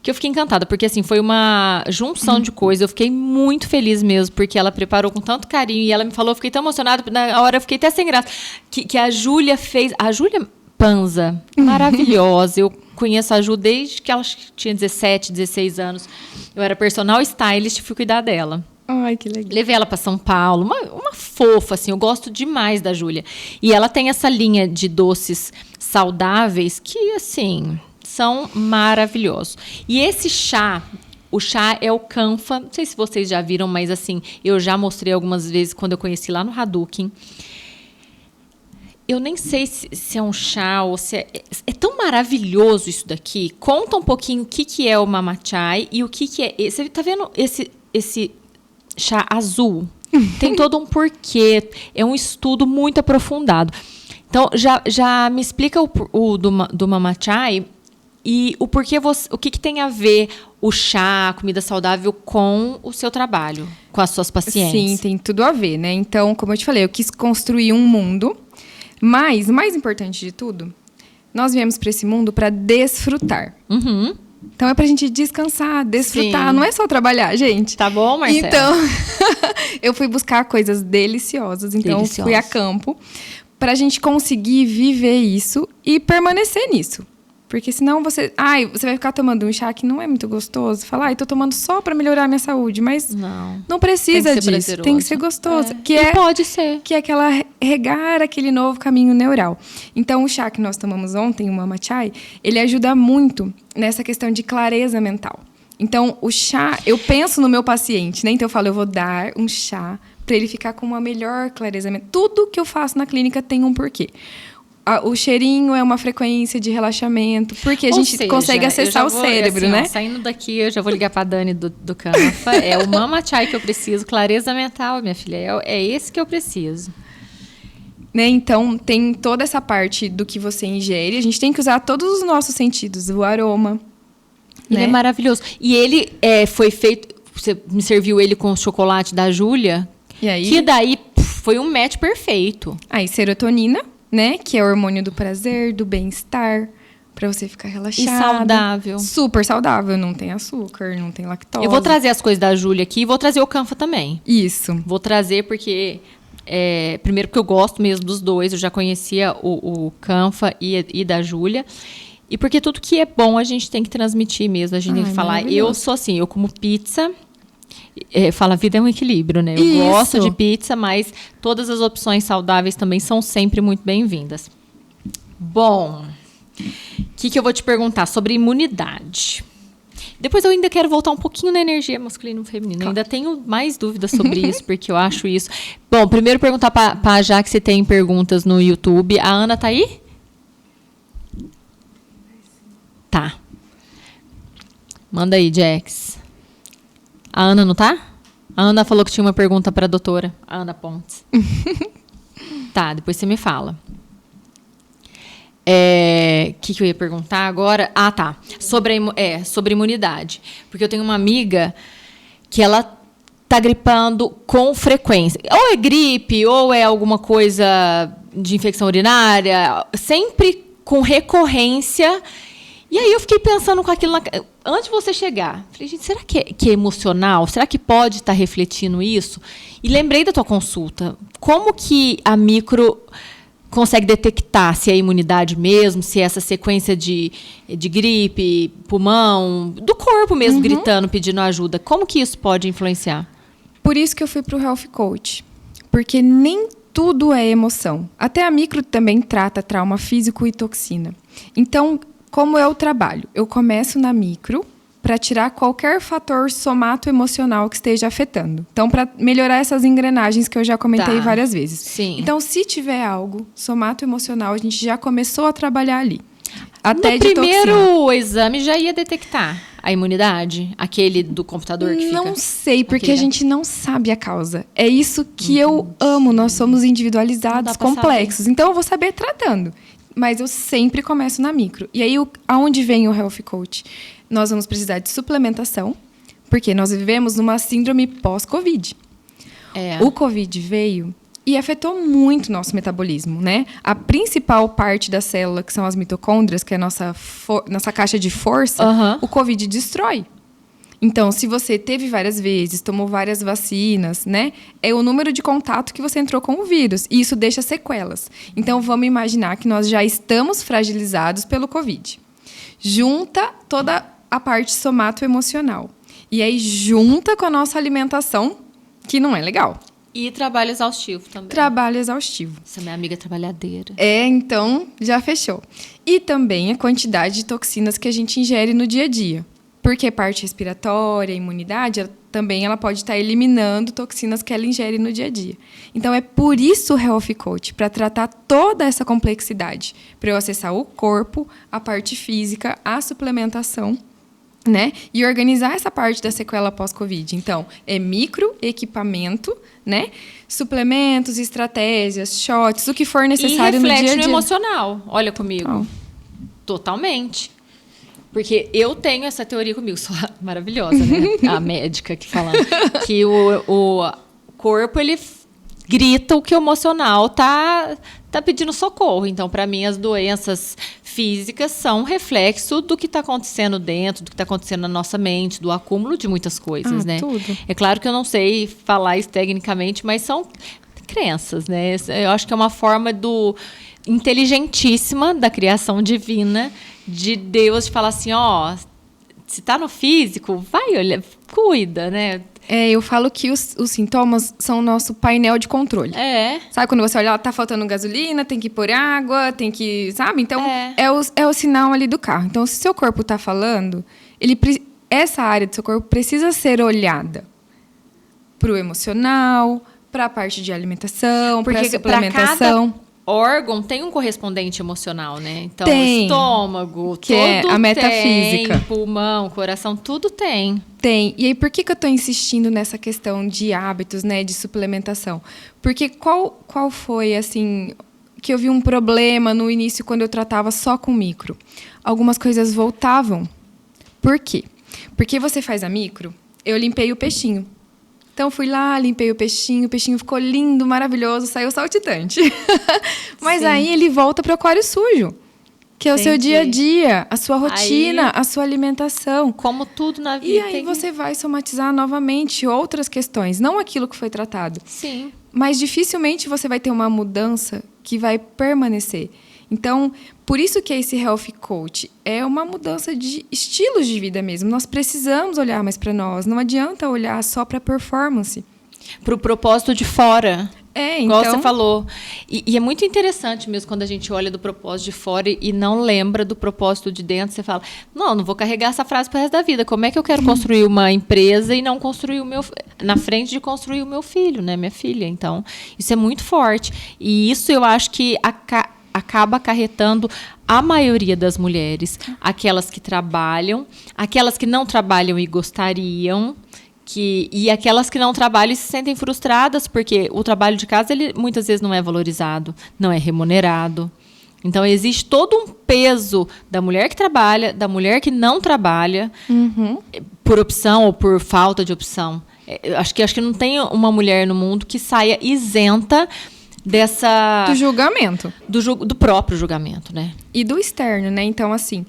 Que eu fiquei encantada, porque assim, foi uma junção de coisas. Eu fiquei muito feliz mesmo, porque ela preparou com tanto carinho. E ela me falou, eu fiquei tão emocionada, na hora eu fiquei até sem graça. Que a Júlia fez... A Júlia Panza, maravilhosa. Eu conheço a Ju desde que ela tinha 17, 16 anos. Eu era personal stylist e fui cuidar dela. Ai, que legal. Levei ela para São Paulo, uma fofa, assim. Eu gosto demais da Júlia. E ela tem essa linha de doces saudáveis que, assim... são maravilhosos. E esse chá, o chá é o Canfa. Não sei se vocês já viram, mas assim, eu já mostrei algumas vezes quando eu conheci lá no Hadouken. Eu nem sei se é um chá ou se é tão maravilhoso isso daqui. Conta um pouquinho o que é o Mama Chai e o que é... Você tá vendo esse chá azul? Tem todo um porquê. É um estudo muito aprofundado. Então, já me explica o do Mama Chai... E o porquê o que tem a ver o chá, a comida saudável com o seu trabalho, com as suas pacientes? Sim, tem tudo a ver, né? Então, como eu te falei, eu quis construir um mundo, mas, mais importante de tudo, nós viemos para esse mundo para desfrutar. Então, é pra gente descansar, desfrutar. Sim. Não é só trabalhar, gente. Tá bom, Marcela? Então, eu fui buscar coisas deliciosas. Então, fui a campo pra gente conseguir viver isso e permanecer nisso. Porque senão você vai ficar tomando um chá que não é muito gostoso. Falar, tô tomando só para melhorar a minha saúde. Mas não precisa disso. Prazeroso. Tem que ser gostoso. Pode ser. Que é regar aquele novo caminho neural. Então, o chá que nós tomamos ontem, o Mama Chai, ele ajuda muito nessa questão de clareza mental. Então, o chá, eu penso no meu paciente, né? Então, eu falo, eu vou dar um chá para ele ficar com uma melhor clareza mental. Tudo que eu faço na clínica tem um porquê. O cheirinho é uma frequência de relaxamento, porque a gente consegue acessar o cérebro, né? Saindo daqui, eu já vou ligar para a Dani do Canfa. É o Mama Chai que eu preciso, clareza mental, minha filha. É esse que eu preciso. Né? Então, tem toda essa parte do que você ingere. A gente tem que usar todos os nossos sentidos. O aroma. Ele é maravilhoso. E ele foi feito... Você me serviu ele com o chocolate da Júlia. E aí? Que daí foi um match perfeito. Aí, serotonina, né? Que é o hormônio do prazer, do bem-estar. Pra você ficar relaxada. E saudável. Super saudável. Não tem açúcar, não tem lactose. Eu vou trazer as coisas da Júlia aqui e vou trazer o Canfa também. Isso. Vou trazer porque... primeiro porque eu gosto mesmo dos dois. Eu já conhecia o Canfa e da Júlia. E porque tudo que é bom a gente tem que transmitir mesmo. A gente tem que falar. Eu sou assim, eu como pizza... Fala, a vida é um equilíbrio, né? Eu gosto de pizza, mas todas as opções saudáveis também são sempre muito bem-vindas. Bom, o que eu vou te perguntar? Sobre imunidade. Depois eu ainda quero voltar um pouquinho na energia masculina e feminina. Claro. Ainda tenho mais dúvidas sobre isso, porque eu acho isso... Bom, primeiro perguntar para a Jaque se tem perguntas no YouTube. A Ana tá aí? Tá. Manda aí, Jax. A Ana não tá? A Ana falou que tinha uma pergunta para a doutora. A Ana Pontes. Tá, depois você me fala. Que eu ia perguntar agora? Ah, tá. Sobre imunidade. Porque eu tenho uma amiga que ela tá gripando com frequência. Ou é gripe, ou é alguma coisa de infecção urinária. Sempre com recorrência. E aí eu fiquei pensando com aquilo... Antes de você chegar, falei, gente, será que é emocional? Será que pode estar refletindo isso? E lembrei da tua consulta. Como que a micro consegue detectar se é imunidade mesmo, se é essa sequência de gripe, pulmão, do corpo mesmo gritando, pedindo ajuda? Como que isso pode influenciar? Por isso que eu fui para o Health Coach. Porque nem tudo é emoção. Até a micro também trata trauma físico e toxina. Então... Como eu trabalho? Eu começo na micro para tirar qualquer fator somato-emocional que esteja afetando. Então, para melhorar essas engrenagens que eu já comentei várias vezes. Sim. Então, se tiver algo somato-emocional, a gente já começou a trabalhar ali. Até no de primeiro toxina. exame já ia detectar a imunidade? Aquele do computador que fica? Não sei, porque a gente não sabe a causa. É isso que eu amo. Nós somos individualizados, complexos. Então, eu vou saber tratando. Mas eu sempre começo na micro. E aí, aonde vem o Health Coach? Nós vamos precisar de suplementação, porque nós vivemos numa síndrome pós-Covid. O Covid veio e afetou muito o nosso metabolismo, né? A principal parte da célula, que são as mitocôndrias, que é a nossa caixa de força, o Covid destrói. Então, se você teve várias vezes, tomou várias vacinas, né? É o número de contato que você entrou com o vírus. E isso deixa sequelas. Então, vamos imaginar que nós já estamos fragilizados pelo Covid. Junta toda a parte somato-emocional. E aí, junta com a nossa alimentação, que não é legal. E trabalho exaustivo também. Trabalho exaustivo. Essa minha amiga é trabalhadeira. Então, já fechou. E também a quantidade de toxinas que a gente ingere no dia a dia. Porque parte respiratória, imunidade, ela pode estar eliminando toxinas que ela ingere no dia a dia. Então, é por isso o Health Coach, para tratar toda essa complexidade. Para eu acessar o corpo, a parte física, a suplementação, né? E organizar essa parte da sequela pós-Covid. Então, é micro, equipamento, né? Suplementos, estratégias, shots, o que for necessário no dia a dia. E reflete no emocional. Olha comigo. Totalmente. Porque eu tenho essa teoria comigo, sou maravilhosa, né? A médica aqui falando. Que o corpo, ele grita o que o emocional tá pedindo socorro. Então, para mim, as doenças físicas são reflexo do que está acontecendo dentro, do que está acontecendo na nossa mente, do acúmulo de muitas coisas, né? Tudo. É claro que eu não sei falar isso tecnicamente, mas são crenças, né? Eu acho que é uma forma inteligentíssima da criação divina de Deus de falar assim, se tá no físico, vai, olha, cuida, né? Eu falo que os sintomas são o nosso painel de controle. Sabe quando você olha, tá faltando gasolina, tem que pôr água, tem que... Sabe? Então, é o sinal ali do carro. Então, se seu corpo tá falando, essa área do seu corpo precisa ser olhada pro emocional, pra parte de alimentação, pra suplementação. Cada órgão tem um correspondente emocional, né? Então, tem, estômago, que tudo é a metafísica. Tem, pulmão, coração, tudo tem. Tem. E aí, por que eu estou insistindo nessa questão de hábitos, né, de suplementação? Porque qual foi, assim, que eu vi um problema no início quando eu tratava só com micro? Algumas coisas voltavam. Por quê? Porque você faz a micro, eu limpei o peixinho. Então, fui lá, limpei o peixinho ficou lindo, maravilhoso, saiu saltitante. Mas aí ele volta para o aquário sujo, que é o seu dia a dia, a sua rotina, a sua alimentação. Como tudo na vida. E aí você vai somatizar novamente outras questões, não aquilo que foi tratado. Sim. Mas dificilmente você vai ter uma mudança que vai permanecer. Então, por isso que esse Health Coach é uma mudança de estilos de vida mesmo. Nós precisamos olhar mais para nós. Não adianta olhar só para a performance. Para o propósito de fora. Igual você falou. E é muito interessante mesmo quando a gente olha do propósito de fora e não lembra do propósito de dentro. Você fala, não vou carregar essa frase pro resto da vida. Como é que eu quero construir uma empresa e não construir na frente de construir o meu filho, né? Minha filha. Então, isso é muito forte. E isso eu acho que acaba acarretando a maioria das mulheres. Aquelas que trabalham, aquelas que não trabalham e gostariam, e aquelas que não trabalham e se sentem frustradas, porque o trabalho de casa ele muitas vezes não é valorizado, não é remunerado. Então, existe todo um peso da mulher que trabalha, da mulher que não trabalha, por opção ou por falta de opção. Acho que não tem uma mulher no mundo que saia isenta do julgamento. Do próprio julgamento, né? E do externo, né? Então, assim,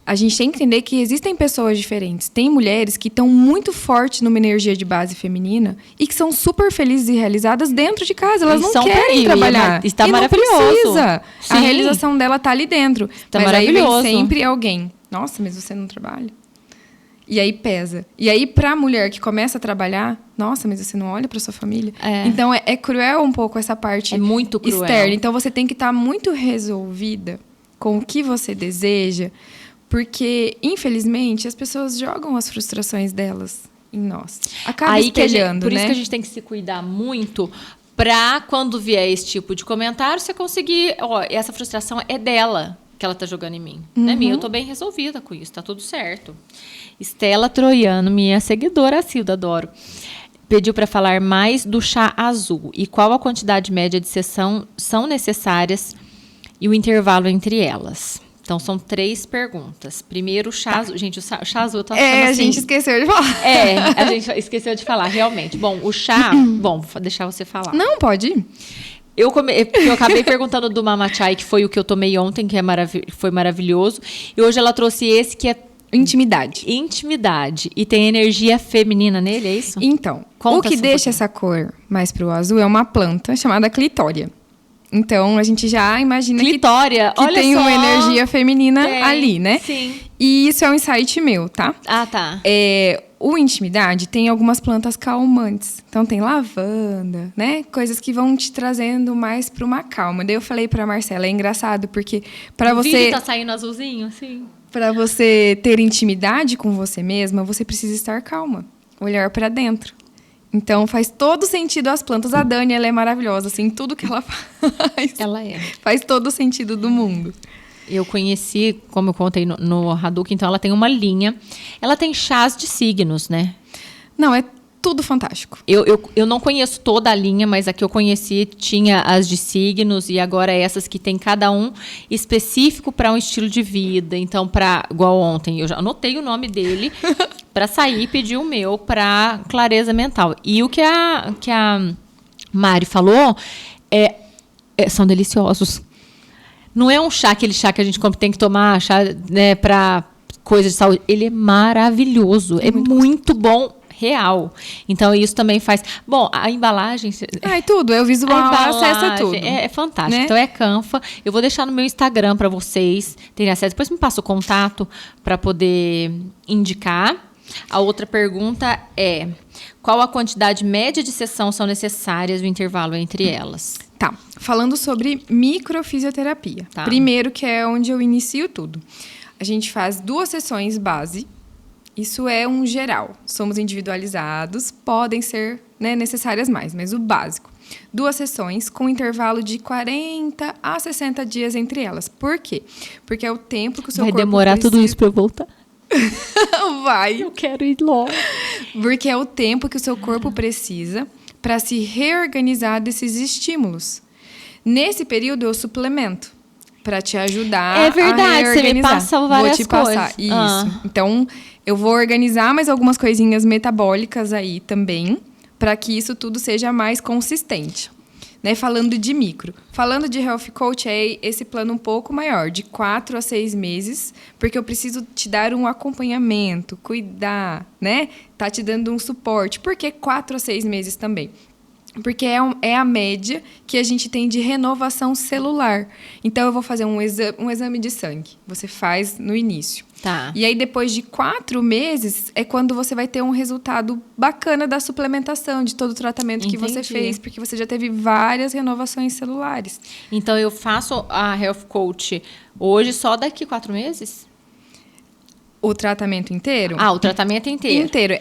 a gente tem que entender que existem pessoas diferentes. Tem mulheres que estão muito fortes numa energia de base feminina e que são super felizes e realizadas dentro de casa. Elas não querem trabalhar. Está e maravilhoso. Não precisa. Sim. A realização dela está ali dentro. Tá mas maravilhoso. aí vem sempre alguém. Nossa, mas você não trabalha? E aí pesa. E aí, para a mulher que começa a trabalhar, nossa, mas você não olha para sua família? Então, é cruel um pouco essa parte muito cruel. Externa. Então, você tem que estar muito resolvida com o que você deseja, porque, infelizmente, as pessoas jogam as frustrações delas em nós. Acaba espelhando, por né? isso que a gente tem que se cuidar muito para, quando vier esse tipo de comentário, você conseguir... essa frustração é dela que ela tá jogando em mim. Não é minha, eu tô bem resolvida com isso, tá tudo certo. Estela Troiano, minha seguidora, Cilda, adoro. Pediu para falar mais do chá azul e qual a quantidade média de sessão são necessárias e o intervalo entre elas. Então, são 3 perguntas. Primeiro, o chá azul. Gente, o chá azul eu tô achando assim... a gente esqueceu de falar. A gente esqueceu de falar, realmente. Bom, o chá... Bom, vou deixar você falar. Não, pode ir. Eu acabei perguntando do Mama Chai, que foi o que eu tomei ontem, que foi maravilhoso. E hoje ela trouxe esse que é... Intimidade. E tem energia feminina nele, é isso? Então, Conta o que deixa essa cor mais pro azul é uma planta chamada clitória. Então, a gente já imagina Clitória, que olha tem só. uma energia feminina ali, né? Sim. E isso é um insight meu, tá? Ah, tá. O Intimidade tem algumas plantas calmantes. Então, tem lavanda, né? Coisas que vão te trazendo mais para uma calma. Daí eu falei pra Marcela, é engraçado, porque para você... O vídeo tá saindo azulzinho, sim. Para você ter intimidade com você mesma, você precisa estar calma. Olhar para dentro. Então, faz todo sentido as plantas. A Dani, ela é maravilhosa, assim, tudo que ela faz. Ela é. Faz todo o sentido do mundo. Eu conheci, como eu contei no Hadouken, então ela tem uma linha. Ela tem chás de signos, né? Não, é tudo fantástico. Eu não conheço toda a linha, mas a que eu conheci tinha as de signos e agora essas que tem cada um específico para um estilo de vida. Então, igual ontem, eu já anotei o nome dele para sair e pedir o meu para clareza mental. E o que a Mari falou são deliciosos. Não é um chá, aquele chá que a gente tem que tomar, chá, né, para coisa de saúde. Ele é maravilhoso, é muito bom. Real. Então, isso também faz... Bom, a embalagem... tudo. É o visual, acesso a tudo. É fantástico. Né? Então, é Canfa. Eu vou deixar no meu Instagram para vocês terem acesso. Depois me passa o contato para poder indicar. A outra pergunta é... Qual a quantidade média de sessão são necessárias, o intervalo entre elas? Tá. Falando sobre microfisioterapia. Tá. Primeiro, que é onde eu inicio tudo. A gente faz 2 sessões base. Isso é um geral. Somos individualizados, podem ser, né, necessárias mais, mas o básico. 2 sessões com intervalo de 40 a 60 dias entre elas. Por quê? Porque é o tempo que o seu corpo precisa... Vai demorar tudo isso para eu voltar? Vai. Eu quero ir logo. Porque é o tempo que o seu corpo precisa para se reorganizar desses estímulos. Nesse período, eu suplemento para te ajudar a reorganizar. É verdade, você me passa várias Vou te passar. coisas. Isso. Então, eu vou organizar mais algumas coisinhas metabólicas aí também, para que isso tudo seja mais consistente. né? Falando de micro. Falando de Health Coach, é esse plano um pouco maior, de 4 a 6 meses, porque eu preciso te dar um acompanhamento, cuidar, né? Tá te dando um suporte. Por que 4 a 6 meses também? Porque é a média que a gente tem de renovação celular. Então, eu vou fazer um exame de sangue. Você faz no início. Tá. E aí, depois de 4 meses, é quando você vai ter um resultado bacana da suplementação, de todo o tratamento que você fez. Porque você já teve várias renovações celulares. Então, eu faço a Health Coach hoje só daqui 4 meses? O tratamento inteiro? O tratamento inteiro. Entendi.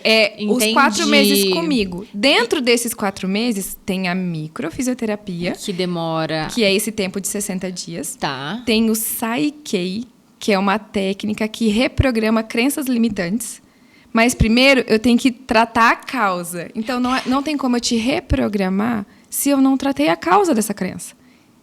Os 4 meses comigo. Dentro desses 4 meses, tem a microfisioterapia. Que demora... Que é esse tempo de 60 dias. Tá. Tem o Psyche, que é uma técnica que reprograma crenças limitantes. Mas primeiro, eu tenho que tratar a causa. Então, não tem como eu te reprogramar se eu não tratei a causa dessa crença.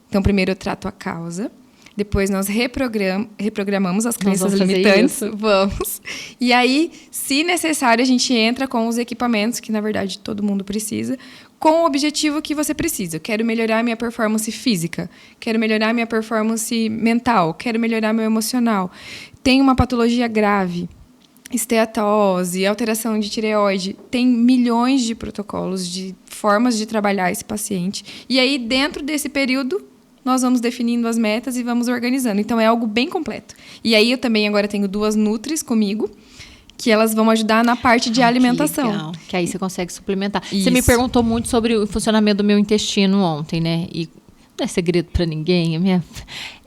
Então, primeiro eu trato a causa. Depois nós reprogramamos as crenças limitantes. Vamos. E aí, se necessário, a gente entra com os equipamentos, que na verdade todo mundo precisa, com o objetivo que você precisa. Eu quero melhorar minha performance física, quero melhorar minha performance mental, quero melhorar meu emocional. Tem uma patologia grave, esteatose, alteração de tireoide. Tem milhões de protocolos, de formas de trabalhar esse paciente. E aí, dentro desse período, nós vamos definindo as metas e vamos organizando. Então, é algo bem completo. E aí, eu também agora tenho 2 Nutris comigo, que elas vão ajudar na parte de alimentação. Que legal. Que aí você consegue suplementar. Isso. Você me perguntou muito sobre o funcionamento do meu intestino ontem, né? E não é segredo pra ninguém.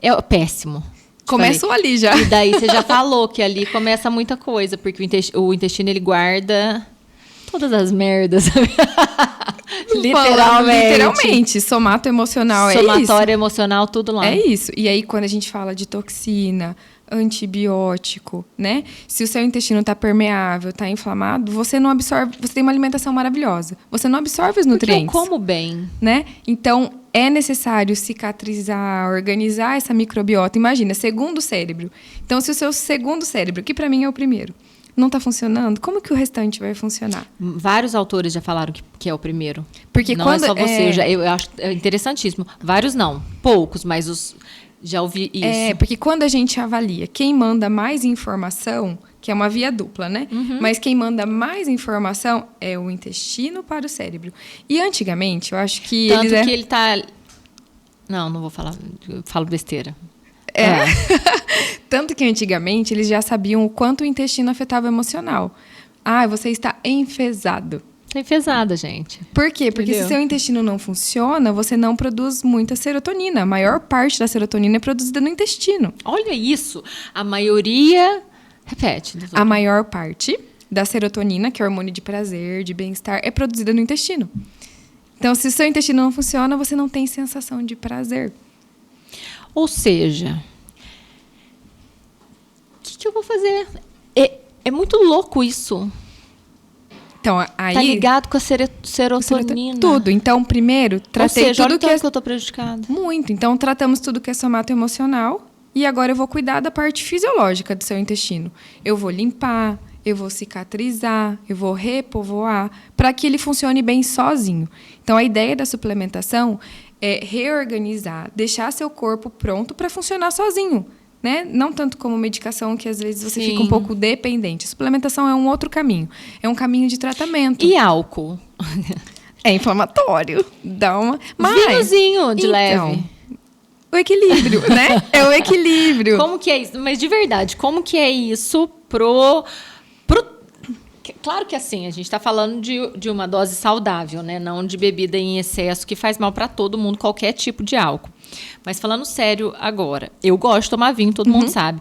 É péssimo. Começou ali já. E daí você já falou que ali começa muita coisa, porque o intestino, ele guarda todas as merdas. Literalmente. Somato emocional é isso. Somatório emocional, tudo lá. É isso. E aí, quando a gente fala de toxina, antibiótico, né? Se o seu intestino está permeável, está inflamado, você não absorve... Você tem uma alimentação maravilhosa. Você não absorve os nutrientes. Porque eu como bem. Né? Então, é necessário cicatrizar, organizar essa microbiota. Imagina, segundo cérebro. Então, se o seu segundo cérebro, que para mim é o primeiro, não está funcionando, como que o restante vai funcionar? Vários autores já falaram que é o primeiro. Porque não quando, é só você. Eu acho interessantíssimo. Vários não. Poucos, mas já ouvi isso. Porque quando a gente avalia quem manda mais informação, que é uma via dupla, né? Uhum. Mas quem manda mais informação é o intestino para o cérebro. E antigamente, eu acho que... Tanto que ele tá... Não vou falar. Eu falo besteira. Tanto que antigamente eles já sabiam o quanto o intestino afetava o emocional. Você está enfesado. Tá enfesada, gente. Por quê? Porque se seu intestino não funciona, você não produz muita serotonina. A maior parte da serotonina é produzida no intestino. Olha isso. A maioria... Repete, doutora. A maior parte da serotonina, que é o hormônio de prazer, de bem-estar, é produzida no intestino. Então, se o seu intestino não funciona, você não tem sensação de prazer. Ou seja, o que eu vou fazer? É muito louco isso. Então, aí... Tá ligado com a serotonina. Tudo. Então, primeiro, tratei tudo olha que é... que eu tô prejudicada. Muito. Então, tratamos tudo que é somato emocional. E agora eu vou cuidar da parte fisiológica do seu intestino. Eu vou limpar, eu vou cicatrizar, eu vou repovoar, para que ele funcione bem sozinho. Então, a ideia da suplementação é reorganizar, deixar seu corpo pronto para funcionar sozinho. Né? Não tanto como medicação, que às vezes você fica um pouco dependente. A suplementação é um outro caminho. É um caminho de tratamento. E álcool? É inflamatório. Dá uma... Vinhozinho de leve. O equilíbrio, né? É o equilíbrio. Como que é isso? Mas de verdade, como que é isso Claro que assim, a gente está falando de uma dose saudável, né? Não de bebida em excesso, que faz mal para todo mundo, qualquer tipo de álcool. Mas falando sério agora, eu gosto de tomar vinho, todo mundo sabe.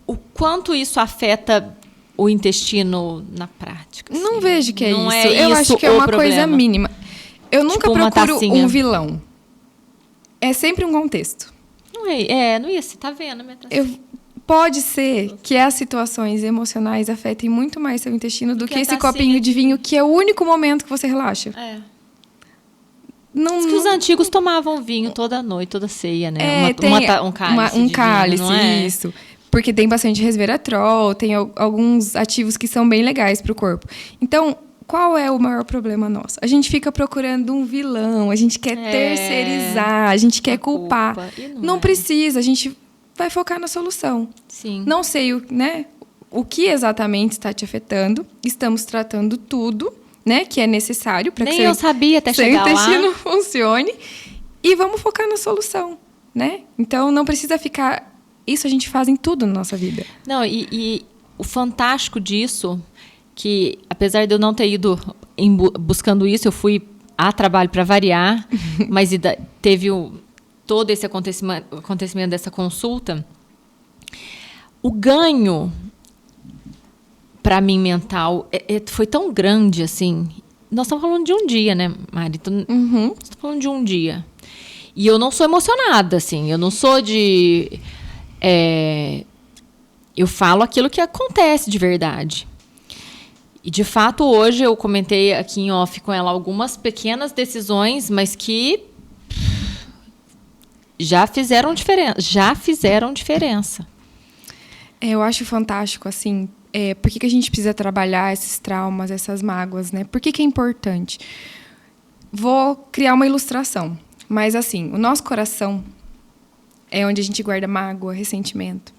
O quanto isso afeta o intestino na prática? Assim? Não vejo que é não isso. É eu isso acho que é uma problema. coisa mínima. Eu nunca procuro tacinha. um vilão. É sempre um contexto. Não ia ser, tá vendo a minha tacinha? Pode ser que as situações emocionais afetem muito mais seu intestino do que esse copinho de vinho, que é o único momento que você relaxa. Diz que os antigos tomavam vinho toda noite, toda ceia, né? Um cálice. Um cálice, vinho, não é? isso. Porque tem bastante resveratrol, tem alguns ativos que são bem legais para o corpo. Então, qual é o maior problema nosso? A gente fica procurando um vilão, a gente quer terceirizar, a gente quer culpar. Não precisa, a gente vai focar na solução. Sim. Não sei o que exatamente está te afetando, estamos tratando tudo, né, que é necessário para que Nem eu sabia até chegar lá. seu intestino funcione, e vamos focar na solução, né? Então, não precisa ficar... Isso a gente faz em tudo na nossa vida. Não, e o fantástico disso, que apesar de eu não ter ido buscando isso, eu fui a trabalho para variar, mas teve todo esse acontecimento dessa consulta. O ganho, para mim, mental, foi tão grande, assim. Nós estamos falando de um dia, né, Mari? Nós estamos falando de um dia. E eu não sou emocionada, assim. Eu não sou de... eu falo aquilo que acontece de verdade. E, de fato, hoje eu comentei aqui em off com ela algumas pequenas decisões, mas que já fizeram diferença. Eu acho fantástico, assim, por que a gente precisa trabalhar esses traumas, essas mágoas, né? Por que é importante? Vou criar uma ilustração, mas, assim, o nosso coração é onde a gente guarda mágoa, ressentimento.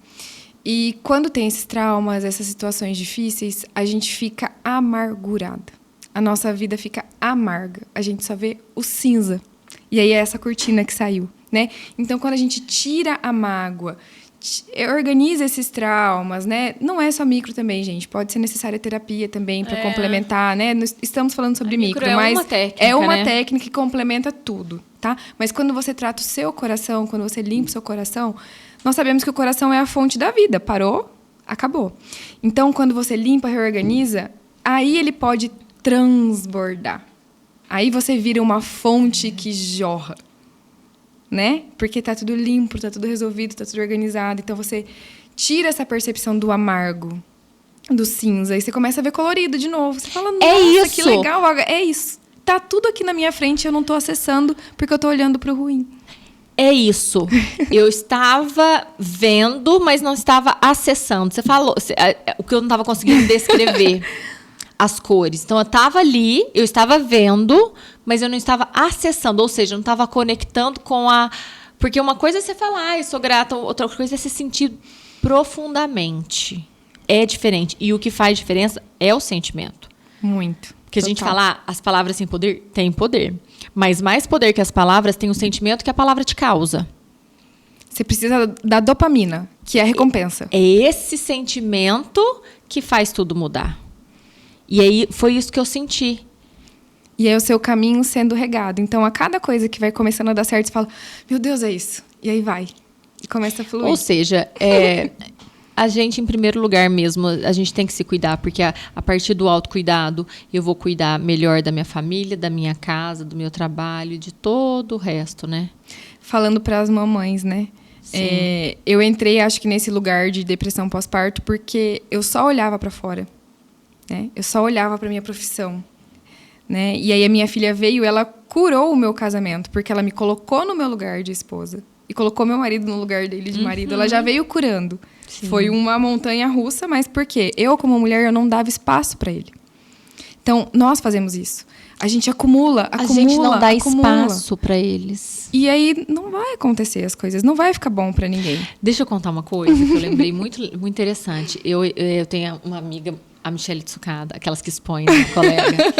E quando tem esses traumas, essas situações difíceis, a gente fica amargurada. A nossa vida fica amarga. A gente só vê o cinza. E aí é essa cortina que saiu, né? Então, quando a gente tira a mágoa, organiza esses traumas, né? Não é só micro também, gente. Pode ser necessária terapia também para complementar, né? Estamos falando sobre micro, mas uma técnica, é uma né? técnica que complementa tudo, tá? Mas quando você trata o seu coração, quando você limpa o seu coração, nós sabemos que o coração é a fonte da vida. Parou, acabou. Então, quando você limpa, reorganiza, aí ele pode transbordar. Aí você vira uma fonte que jorra, né? Porque tá tudo limpo, tá tudo resolvido, tá tudo organizado. Então, você tira essa percepção do amargo, do cinza, e você começa a ver colorido de novo. Você fala, nossa, que legal. É isso. Tá tudo aqui na minha frente, eu não tô acessando porque eu tô olhando pro ruim. É isso. Eu estava vendo, mas não estava acessando. Você falou o que eu não estava conseguindo descrever. As cores. Então, eu estava ali, eu estava vendo, mas eu não estava acessando. Ou seja, eu não estava conectando com a... Porque uma coisa é você falar, eu sou grata. Outra coisa é você sentir profundamente. É diferente. E o que faz diferença é o sentimento. Muito. Porque a gente fala, as palavras têm poder? Tem poder. Mas mais poder que as palavras tem o sentimento que a palavra te causa. Você precisa da dopamina, que é a recompensa. É esse sentimento que faz tudo mudar. E aí, foi isso que eu senti. E é o seu caminho sendo regado. Então, a cada coisa que vai começando a dar certo, você fala, meu Deus, é isso. E aí vai. E começa a fluir. Ou seja, a gente, em primeiro lugar mesmo, a gente tem que se cuidar, porque a partir do autocuidado, eu vou cuidar melhor da minha família, da minha casa, do meu trabalho, de todo o resto, né? Falando para as mamães, né? Eu entrei, acho que nesse lugar de depressão pós-parto, porque eu só olhava para fora. Né? Eu só olhava para minha profissão. Né? E aí a minha filha veio, ela curou o meu casamento, porque ela me colocou no meu lugar de esposa. E colocou meu marido no lugar dele de marido. Ela já veio curando. Sim. Foi uma montanha russa, mas por quê? Eu, como mulher, eu não dava espaço para ele. Então, nós fazemos isso. A gente acumula. A gente não dá espaço para eles. E aí não vai acontecer as coisas, não vai ficar bom para ninguém. Deixa eu contar uma coisa que eu lembrei muito, muito interessante. Eu tenho uma amiga, a Michelle Tsukada, aquelas que expõem, né, colega.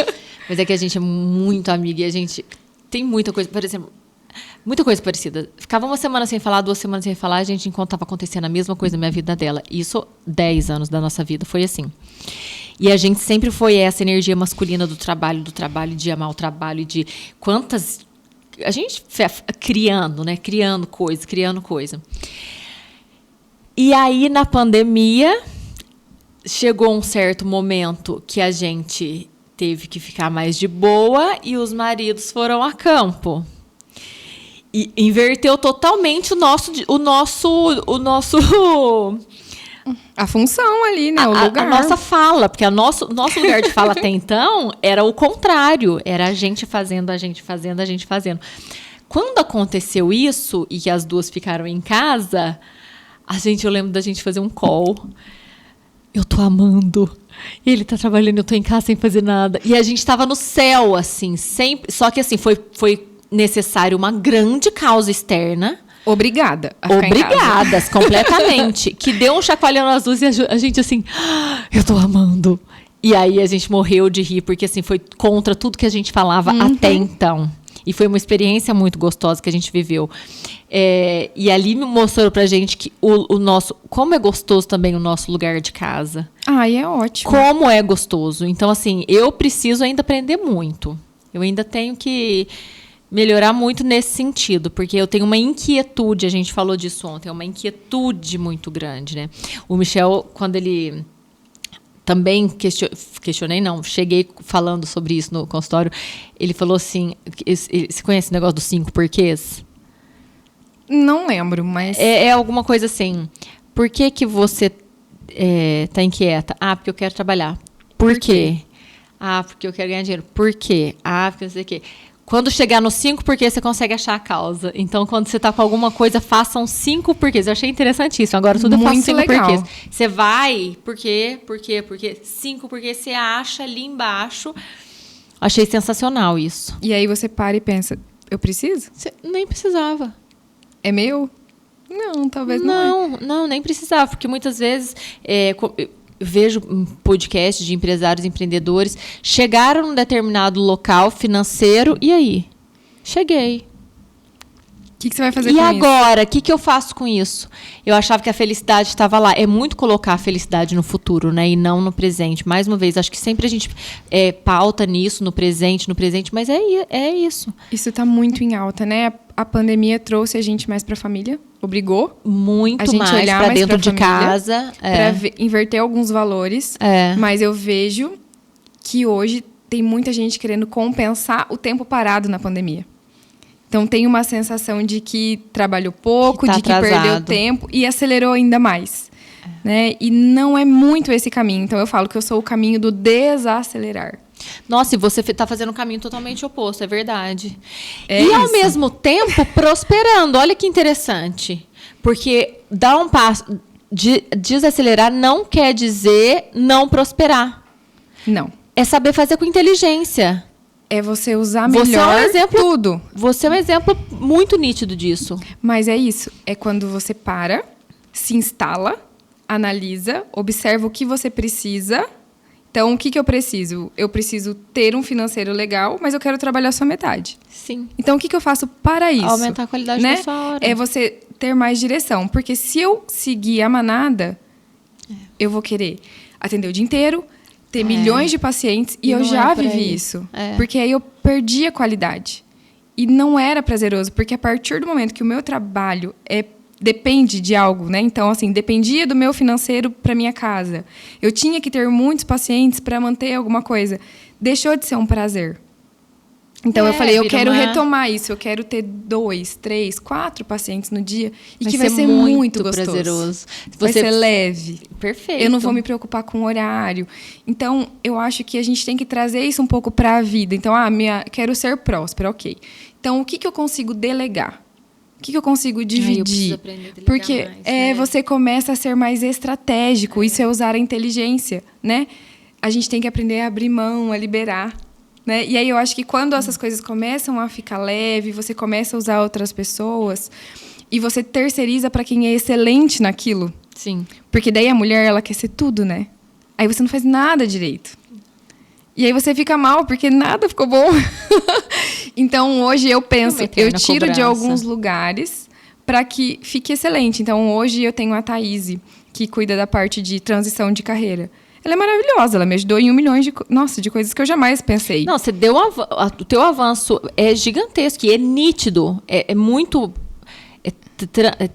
Mas é que a gente é muito amiga e a gente tem muita coisa, por exemplo, muita coisa parecida. Ficava uma semana sem falar, 2 semanas sem falar, a gente, enquanto estava acontecendo a mesma coisa na minha vida dela. Isso, 10 anos da nossa vida, foi assim. E a gente sempre foi essa energia masculina do trabalho, de amar o trabalho, de quantas... A gente criando, né? Criando coisa. E aí, na pandemia, chegou um certo momento que a gente teve que ficar mais de boa e os maridos foram a campo. E inverteu totalmente o nosso a função ali, né? O lugar. A nossa fala, porque nosso lugar de fala até então era o contrário. Era a gente fazendo. Quando aconteceu isso e que as duas ficaram em casa, eu lembro da gente fazer um call. eu tô amando. Ele tá trabalhando, eu tô em casa sem fazer nada. E a gente tava no céu, assim, sempre. Só que, assim, foi necessário uma grande causa externa. Obrigada a ficar Obrigadas, em casa. completamente. Que deu um chacoalhão nas luzes e a gente, assim, eu tô amando. E aí a gente morreu de rir, porque, assim, foi contra tudo que a gente falava até então. E foi uma experiência muito gostosa que a gente viveu. E ali me mostrou pra gente que o nosso... Como é gostoso também o nosso lugar de casa. Ai, é ótimo. Como é gostoso. Então, assim, eu preciso ainda aprender muito. Eu ainda tenho que melhorar muito nesse sentido, porque eu tenho uma inquietude, a gente falou disso ontem, uma inquietude muito grande, né? O Michel, quando ele... Também questionei, não, cheguei falando sobre isso no consultório. Ele falou assim, você conhece o negócio dos 5 porquês? Não lembro, mas... É alguma coisa assim, por que você tá inquieta? Ah, porque eu quero trabalhar. Por quê? Ah, porque eu quero ganhar dinheiro. Por quê? Ah, porque não sei o quê. Quando chegar nos 5 porquês, você consegue achar a causa. Então, quando você está com alguma coisa, façam 5 porquês. Eu achei interessantíssimo. Agora, tudo eu faço 5 porquês. Você vai, por quê? 5 porquês você acha ali embaixo. Achei sensacional isso. E aí você para e pensa, eu preciso? Você nem precisava. É meu? Não, talvez não. Não, nem precisava. Porque muitas vezes... Eu vejo um podcast de empresários e empreendedores, chegaram num determinado local financeiro, e aí? Cheguei. O que você vai fazer com isso? E agora? O que eu faço com isso? Eu achava que a felicidade estava lá. É muito colocar a felicidade no futuro, né? E não no presente. Mais uma vez, acho que sempre a gente pauta nisso, no presente, mas é isso. Isso está muito em alta, né? A pandemia trouxe a gente mais para a família, obrigou muito a gente mais olhar para dentro pra de casa. Para inverter alguns valores. Mas eu vejo que hoje tem muita gente querendo compensar o tempo parado na pandemia. Então, tem uma sensação de que trabalhou pouco, de que perdeu tempo e acelerou ainda mais. Né? E não é muito esse caminho. Então, eu falo que eu sou o caminho do desacelerar. Nossa, e você está fazendo um caminho totalmente oposto, é verdade. Ao mesmo tempo, prosperando. Olha que interessante. Porque dar um passo... Desacelerar não quer dizer não prosperar. Não. É saber fazer com inteligência. É você usar melhor tudo. Você é um exemplo muito nítido disso. Mas é isso. É quando você para, se instala, analisa, observa o que você precisa. Então, o que eu preciso? Eu preciso ter um financeiro legal, mas eu quero trabalhar só metade. Sim. Então, o que eu faço para isso? Aumentar a qualidade da sua hora. É você ter mais direção. Porque se eu seguir a manada, eu vou querer atender o dia inteiro, ter milhões de pacientes, e eu já vivi isso. Porque aí eu perdi a qualidade. E não era prazeroso, porque a partir do momento que o meu trabalho depende de algo, né? Então, assim, dependia do meu financeiro para minha casa. Eu tinha que ter muitos pacientes para manter alguma coisa. Deixou de ser um prazer. Então, eu falei, eu quero retomar isso. Eu quero ter 2, 3, 4 pacientes no dia. E que vai ser muito gostoso. Prazeroso. Vai ser leve. Perfeito. Eu não vou me preocupar com o horário. Então, eu acho que a gente tem que trazer isso um pouco para a vida. Então, quero ser próspera, ok. Então, o que eu consigo delegar? O que eu consigo dividir? Eu preciso aprender a delegar porque mais, né? Você começa a ser mais estratégico. Isso é usar a inteligência, né? A gente tem que aprender a abrir mão, a liberar. Né? E aí eu acho que quando essas coisas começam a ficar leve, você começa a usar outras pessoas e você terceiriza para quem é excelente naquilo. Sim. Porque daí a mulher, ela quer ser tudo, né? Aí você não faz nada direito. E aí você fica mal, porque nada ficou bom. Então, hoje eu penso, eu tiro de alguns lugares para que fique excelente. Então, hoje eu tenho a Thaís, que cuida da parte de transição de carreira. Ela é maravilhosa, ela me ajudou em 1 milhão de coisas que eu jamais pensei. Não, você deu o teu avanço é gigantesco, e é nítido, é muito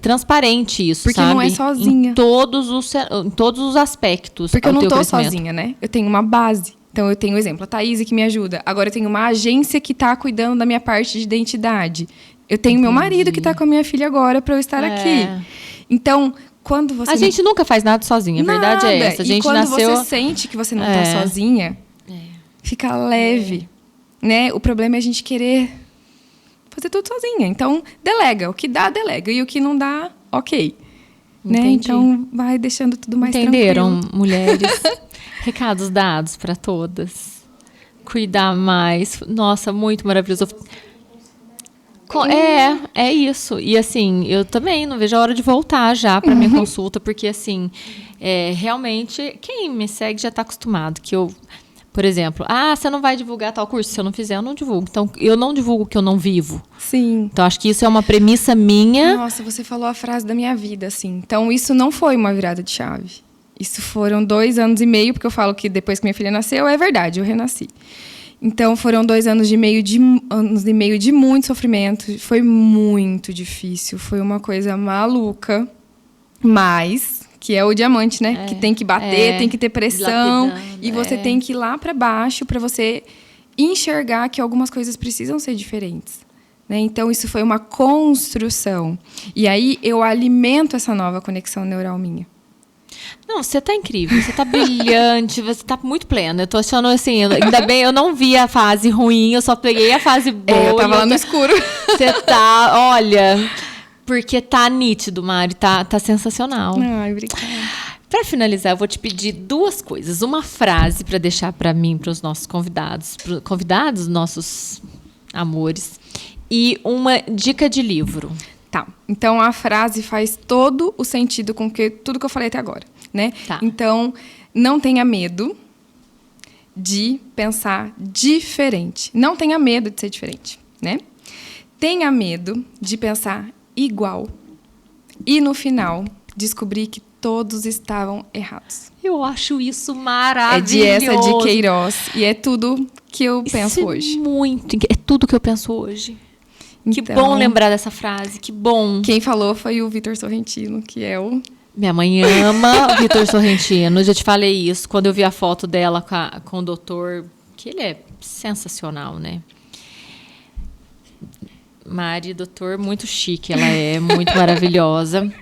transparente isso, porque sabe? Não é sozinha. Em todos os aspectos. Porque eu não estou sozinha, né? Eu tenho uma base. Então, eu tenho, exemplo, a Thaís que me ajuda. Agora, eu tenho uma agência que está cuidando da minha parte de identidade. Eu tenho meu marido que está com a minha filha agora para eu estar aqui. Então, quando você... A gente nunca faz nada sozinha, a verdade é essa. A gente quando nasceu... você sente que você não está sozinha, fica leve. Né? O problema é a gente querer fazer tudo sozinha. Então, delega. O que dá, delega. E o que não dá, ok. né? Então, vai deixando tudo mais Entenderam, tranquilo. mulheres? Recados dados para todas. Cuidar mais. Nossa, muito maravilhoso. É isso. E assim, eu também não vejo a hora de voltar já para minha consulta, porque assim, realmente, quem me segue já está acostumado que eu, por exemplo, você não vai divulgar tal curso? Se eu não fizer, eu não divulgo. Então, eu não divulgo o que eu não vivo. Sim. Então, acho que isso é uma premissa minha. Nossa, você falou a frase da minha vida, assim. Então, isso não foi uma virada de chave. Isso foram 2 anos e meio, porque eu falo que depois que minha filha nasceu, é verdade, eu renasci. Então, foram 2 anos e meio de muito sofrimento. Foi muito difícil. Foi uma coisa maluca. Mas, que é o diamante, né? Que tem que bater, tem que ter pressão. E você tem que ir lá para baixo para você enxergar que algumas coisas precisam ser diferentes. Né? Então, isso foi uma construção. E aí, eu alimento essa nova conexão neural minha. Não, você tá incrível, você tá brilhante, você tá muito plena. Eu tô achando assim, ainda bem, eu não vi a fase ruim, eu só peguei a fase boa. Eu tava lá no escuro. Você tá, olha, porque tá nítido, Mari, tá sensacional. Ai, obrigada. Para finalizar, eu vou te pedir 2 coisas. Uma frase para deixar para mim, para os nossos convidados, nossos amores, e uma dica de livro. Tá. Então, a frase faz todo o sentido com tudo que eu falei até agora, né? Tá. Então, não tenha medo de pensar diferente. Não tenha medo de ser diferente, né? Tenha medo de pensar igual. E, no final, descobrir que todos estavam errados. Eu acho isso maravilhoso. É de essa de Queiroz. E é tudo que eu penso hoje. É tudo que eu penso hoje. Que bom lembrar dessa frase, que bom. Quem falou foi o Vitor Sorrentino, que é o... Minha mãe ama o Vitor Sorrentino, eu já te falei isso, quando eu vi a foto dela com o doutor, que ele é sensacional, né? Mari, doutor, muito chique, ela é muito maravilhosa.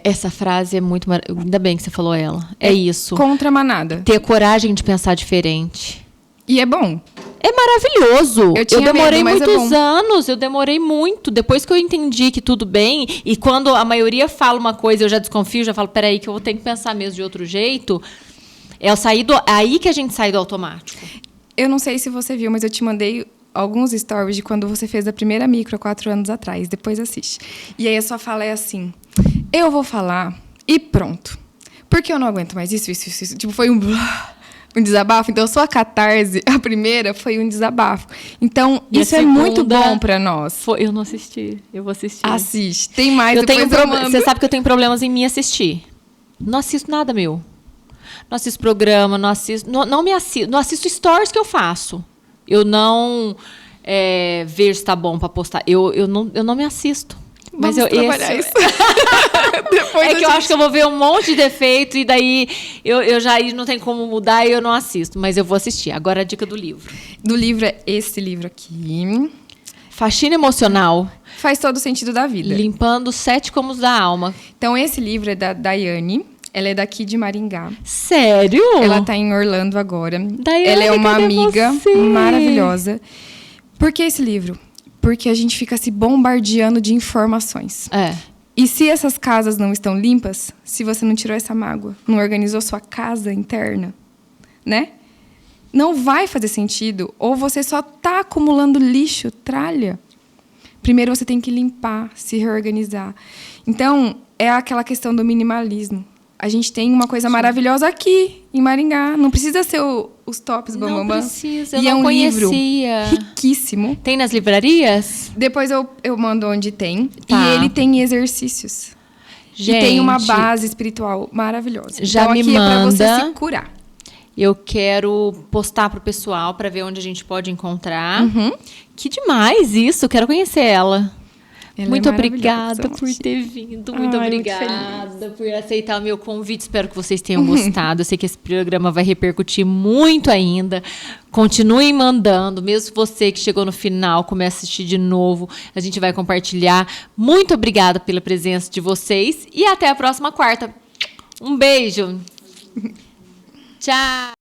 Essa frase é muito maravilhosa, ainda bem que você falou ela, é isso. Contra a manada. Ter coragem de pensar diferente. E é bom. É maravilhoso. Eu demorei muitos anos, eu demorei muito. Depois que eu entendi que tudo bem, e quando a maioria fala uma coisa, eu já desconfio, já falo, peraí, que eu vou ter que pensar mesmo de outro jeito. É aí que a gente sai do automático. Eu não sei se você viu, mas eu te mandei alguns stories de quando você fez a primeira micro há 4 anos atrás. Depois assiste. E aí a sua fala é assim, eu vou falar e pronto. Porque eu não aguento mais isso. Tipo, foi um desabafo. Então, a sua catarse, a primeira, foi um desabafo. Então, e isso é muito bom pra nós. Eu não assisti. Eu vou assistir. Assiste. Tem mais, Você sabe que eu tenho problemas em me assistir. Não assisto nada meu. Não assisto programa, não assisto... Não assisto stories que eu faço. Eu não vejo se tá bom pra postar. Eu não me assisto. Mas trabalhar isso. Que eu acho que eu vou ver um monte de defeito e daí eu já não tem como mudar e eu não assisto. Mas eu vou assistir. Agora a dica do livro. Do livro é esse livro aqui. Faxina Emocional. Faz todo o sentido da vida. Limpando 7 cômodos da alma. Então, esse livro é da Daiane. Ela é daqui de Maringá. Sério? Ela tá em Orlando agora. Daiane, ela é uma amiga você? maravilhosa. Por que esse livro? Porque a gente fica se bombardeando de informações. E se essas casas não estão limpas, se você não tirou essa mágoa, não organizou sua casa interna, né? Não vai fazer sentido. Ou você só está acumulando lixo, tralha. Primeiro você tem que limpar, se reorganizar. Então, é aquela questão do minimalismo. A gente tem uma coisa maravilhosa aqui, em Maringá. Não precisa ser os tops bambambam. Não precisa, eu e não é um conhecia. livro riquíssimo. Tem nas livrarias? Depois eu mando onde tem. Tá. E ele tem exercícios. Gente, e tem uma base espiritual maravilhosa. Já então, me aqui manda. É pra você se curar. Eu quero postar pro pessoal para ver onde a gente pode encontrar. Uhum. Que demais isso, eu quero conhecer ela. Ela muito é obrigada por ter vindo. Muito obrigada por aceitar o meu convite. Espero que vocês tenham gostado. Eu sei que esse programa vai repercutir muito ainda. Continuem mandando. Mesmo você que chegou no final, comece a assistir de novo. A gente vai compartilhar. Muito obrigada pela presença de vocês. E até a próxima quarta. Um beijo. Tchau.